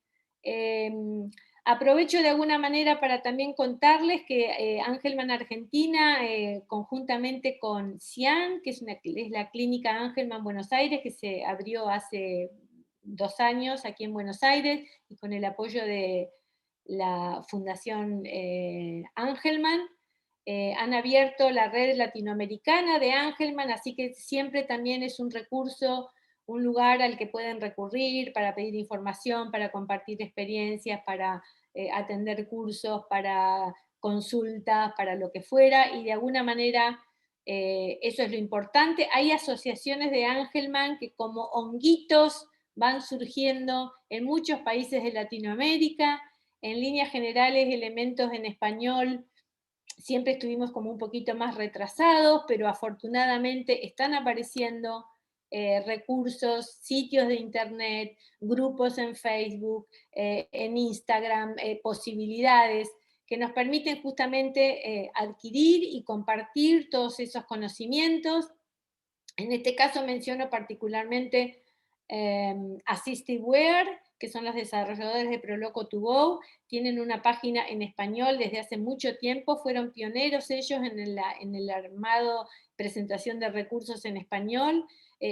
Aprovecho de alguna manera para también contarles que Angelman Argentina, conjuntamente con CIAN, que es la clínica Angelman Buenos Aires, que se abrió hace 2 años aquí en Buenos Aires, y con el apoyo de la Fundación Angelman, han abierto la red latinoamericana de Angelman, así que siempre también es un recurso un lugar al que pueden recurrir para pedir información, para compartir experiencias, para atender cursos, para consultas, para lo que fuera, y de alguna manera eso es lo importante. Hay asociaciones de Angelman que como honguitos van surgiendo en muchos países de Latinoamérica, en líneas generales elementos en español siempre estuvimos como un poquito más retrasados, pero afortunadamente están apareciendo recursos, sitios de internet, grupos en Facebook, en Instagram, posibilidades que nos permiten justamente adquirir y compartir todos esos conocimientos. En este caso menciono particularmente Assistiveware, que son los desarrolladores de Proloco to Go, tienen una página en español desde hace mucho tiempo, fueron pioneros ellos en el armado, presentación de recursos en español,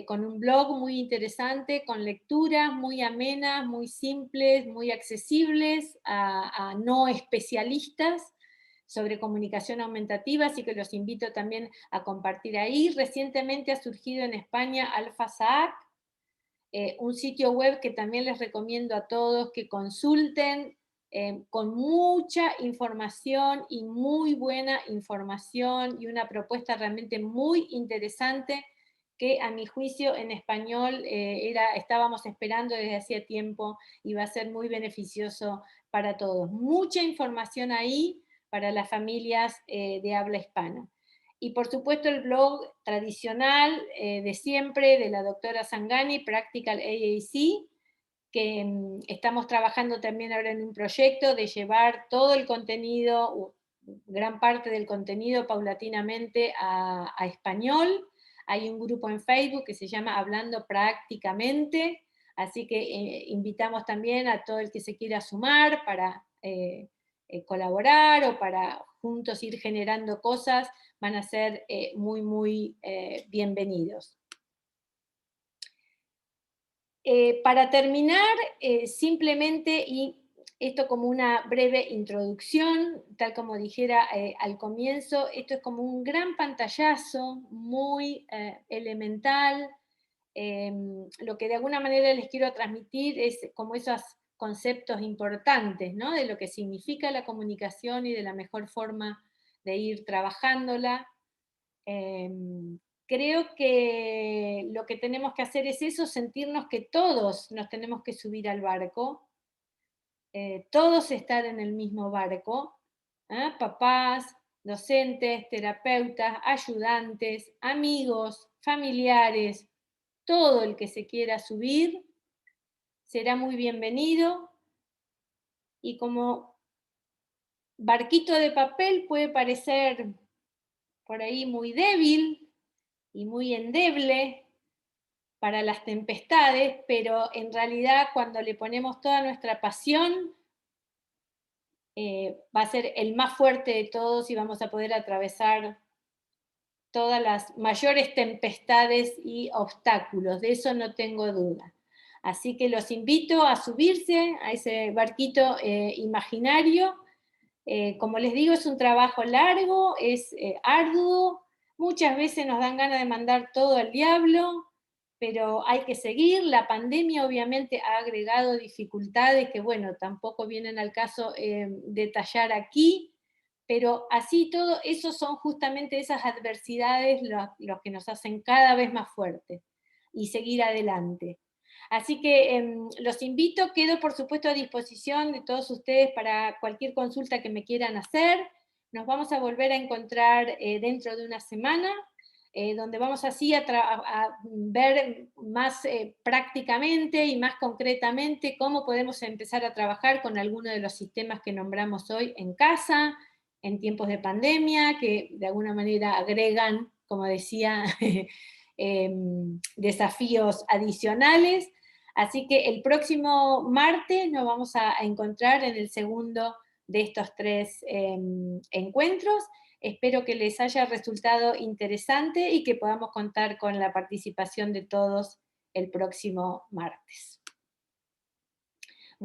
con un blog muy interesante, con lecturas muy amenas, muy simples, muy accesibles a no especialistas sobre comunicación aumentativa, así que los invito también a compartir ahí. Recientemente ha surgido en España AlphaSAC, un sitio web que también les recomiendo a todos que consulten, con mucha información y muy buena información y una propuesta realmente muy interesante que a mi juicio en español estábamos esperando desde hacía tiempo y va a ser muy beneficioso para todos. Mucha información ahí para las familias de habla hispana. Y por supuesto el blog tradicional de siempre de la doctora Sangani, Practical AAC, que estamos trabajando también ahora en un proyecto de llevar todo el contenido, gran parte del contenido paulatinamente a español. Hay un grupo en Facebook que se llama Hablando Prácticamente, así que invitamos también a todo el que se quiera sumar para colaborar o para juntos ir generando cosas, van a ser muy, muy bienvenidos. Para terminar, simplemente, y esto como una breve introducción, tal como dijera al comienzo, esto es como un gran pantallazo, muy elemental. Lo que de alguna manera les quiero transmitir es como esos conceptos importantes, ¿no? De lo que significa la comunicación y de la mejor forma de ir trabajándola. Creo que lo que tenemos que hacer es eso, sentirnos que todos nos tenemos que subir al barco, todos estar en el mismo barco, papás, docentes, terapeutas, ayudantes, amigos, familiares, todo el que se quiera subir será muy bienvenido y como barquito de papel puede parecer por ahí muy débil y muy endeble para las tempestades, pero en realidad cuando le ponemos toda nuestra pasión, va a ser el más fuerte de todos y vamos a poder atravesar todas las mayores tempestades y obstáculos, de eso no tengo duda. Así que los invito a subirse a ese barquito imaginario. Como les digo, es un trabajo largo, es arduo, muchas veces nos dan ganas de mandar todo al diablo, pero hay que seguir. La pandemia obviamente ha agregado dificultades que, bueno, tampoco vienen al caso detallar aquí, pero así todo, esos son justamente esas adversidades los que nos hacen cada vez más fuertes y seguir adelante. Así que los invito, quedo por supuesto a disposición de todos ustedes para cualquier consulta que me quieran hacer. Nos vamos a volver a encontrar dentro de una semana, donde vamos así a ver más prácticamente y más concretamente cómo podemos empezar a trabajar con alguno de los sistemas que nombramos hoy en casa, en tiempos de pandemia, que de alguna manera agregan, como decía, desafíos adicionales. Así que el próximo martes nos vamos a encontrar en el segundo de estos 3 encuentros. Espero que les haya resultado interesante y que podamos contar con la participación de todos el próximo martes.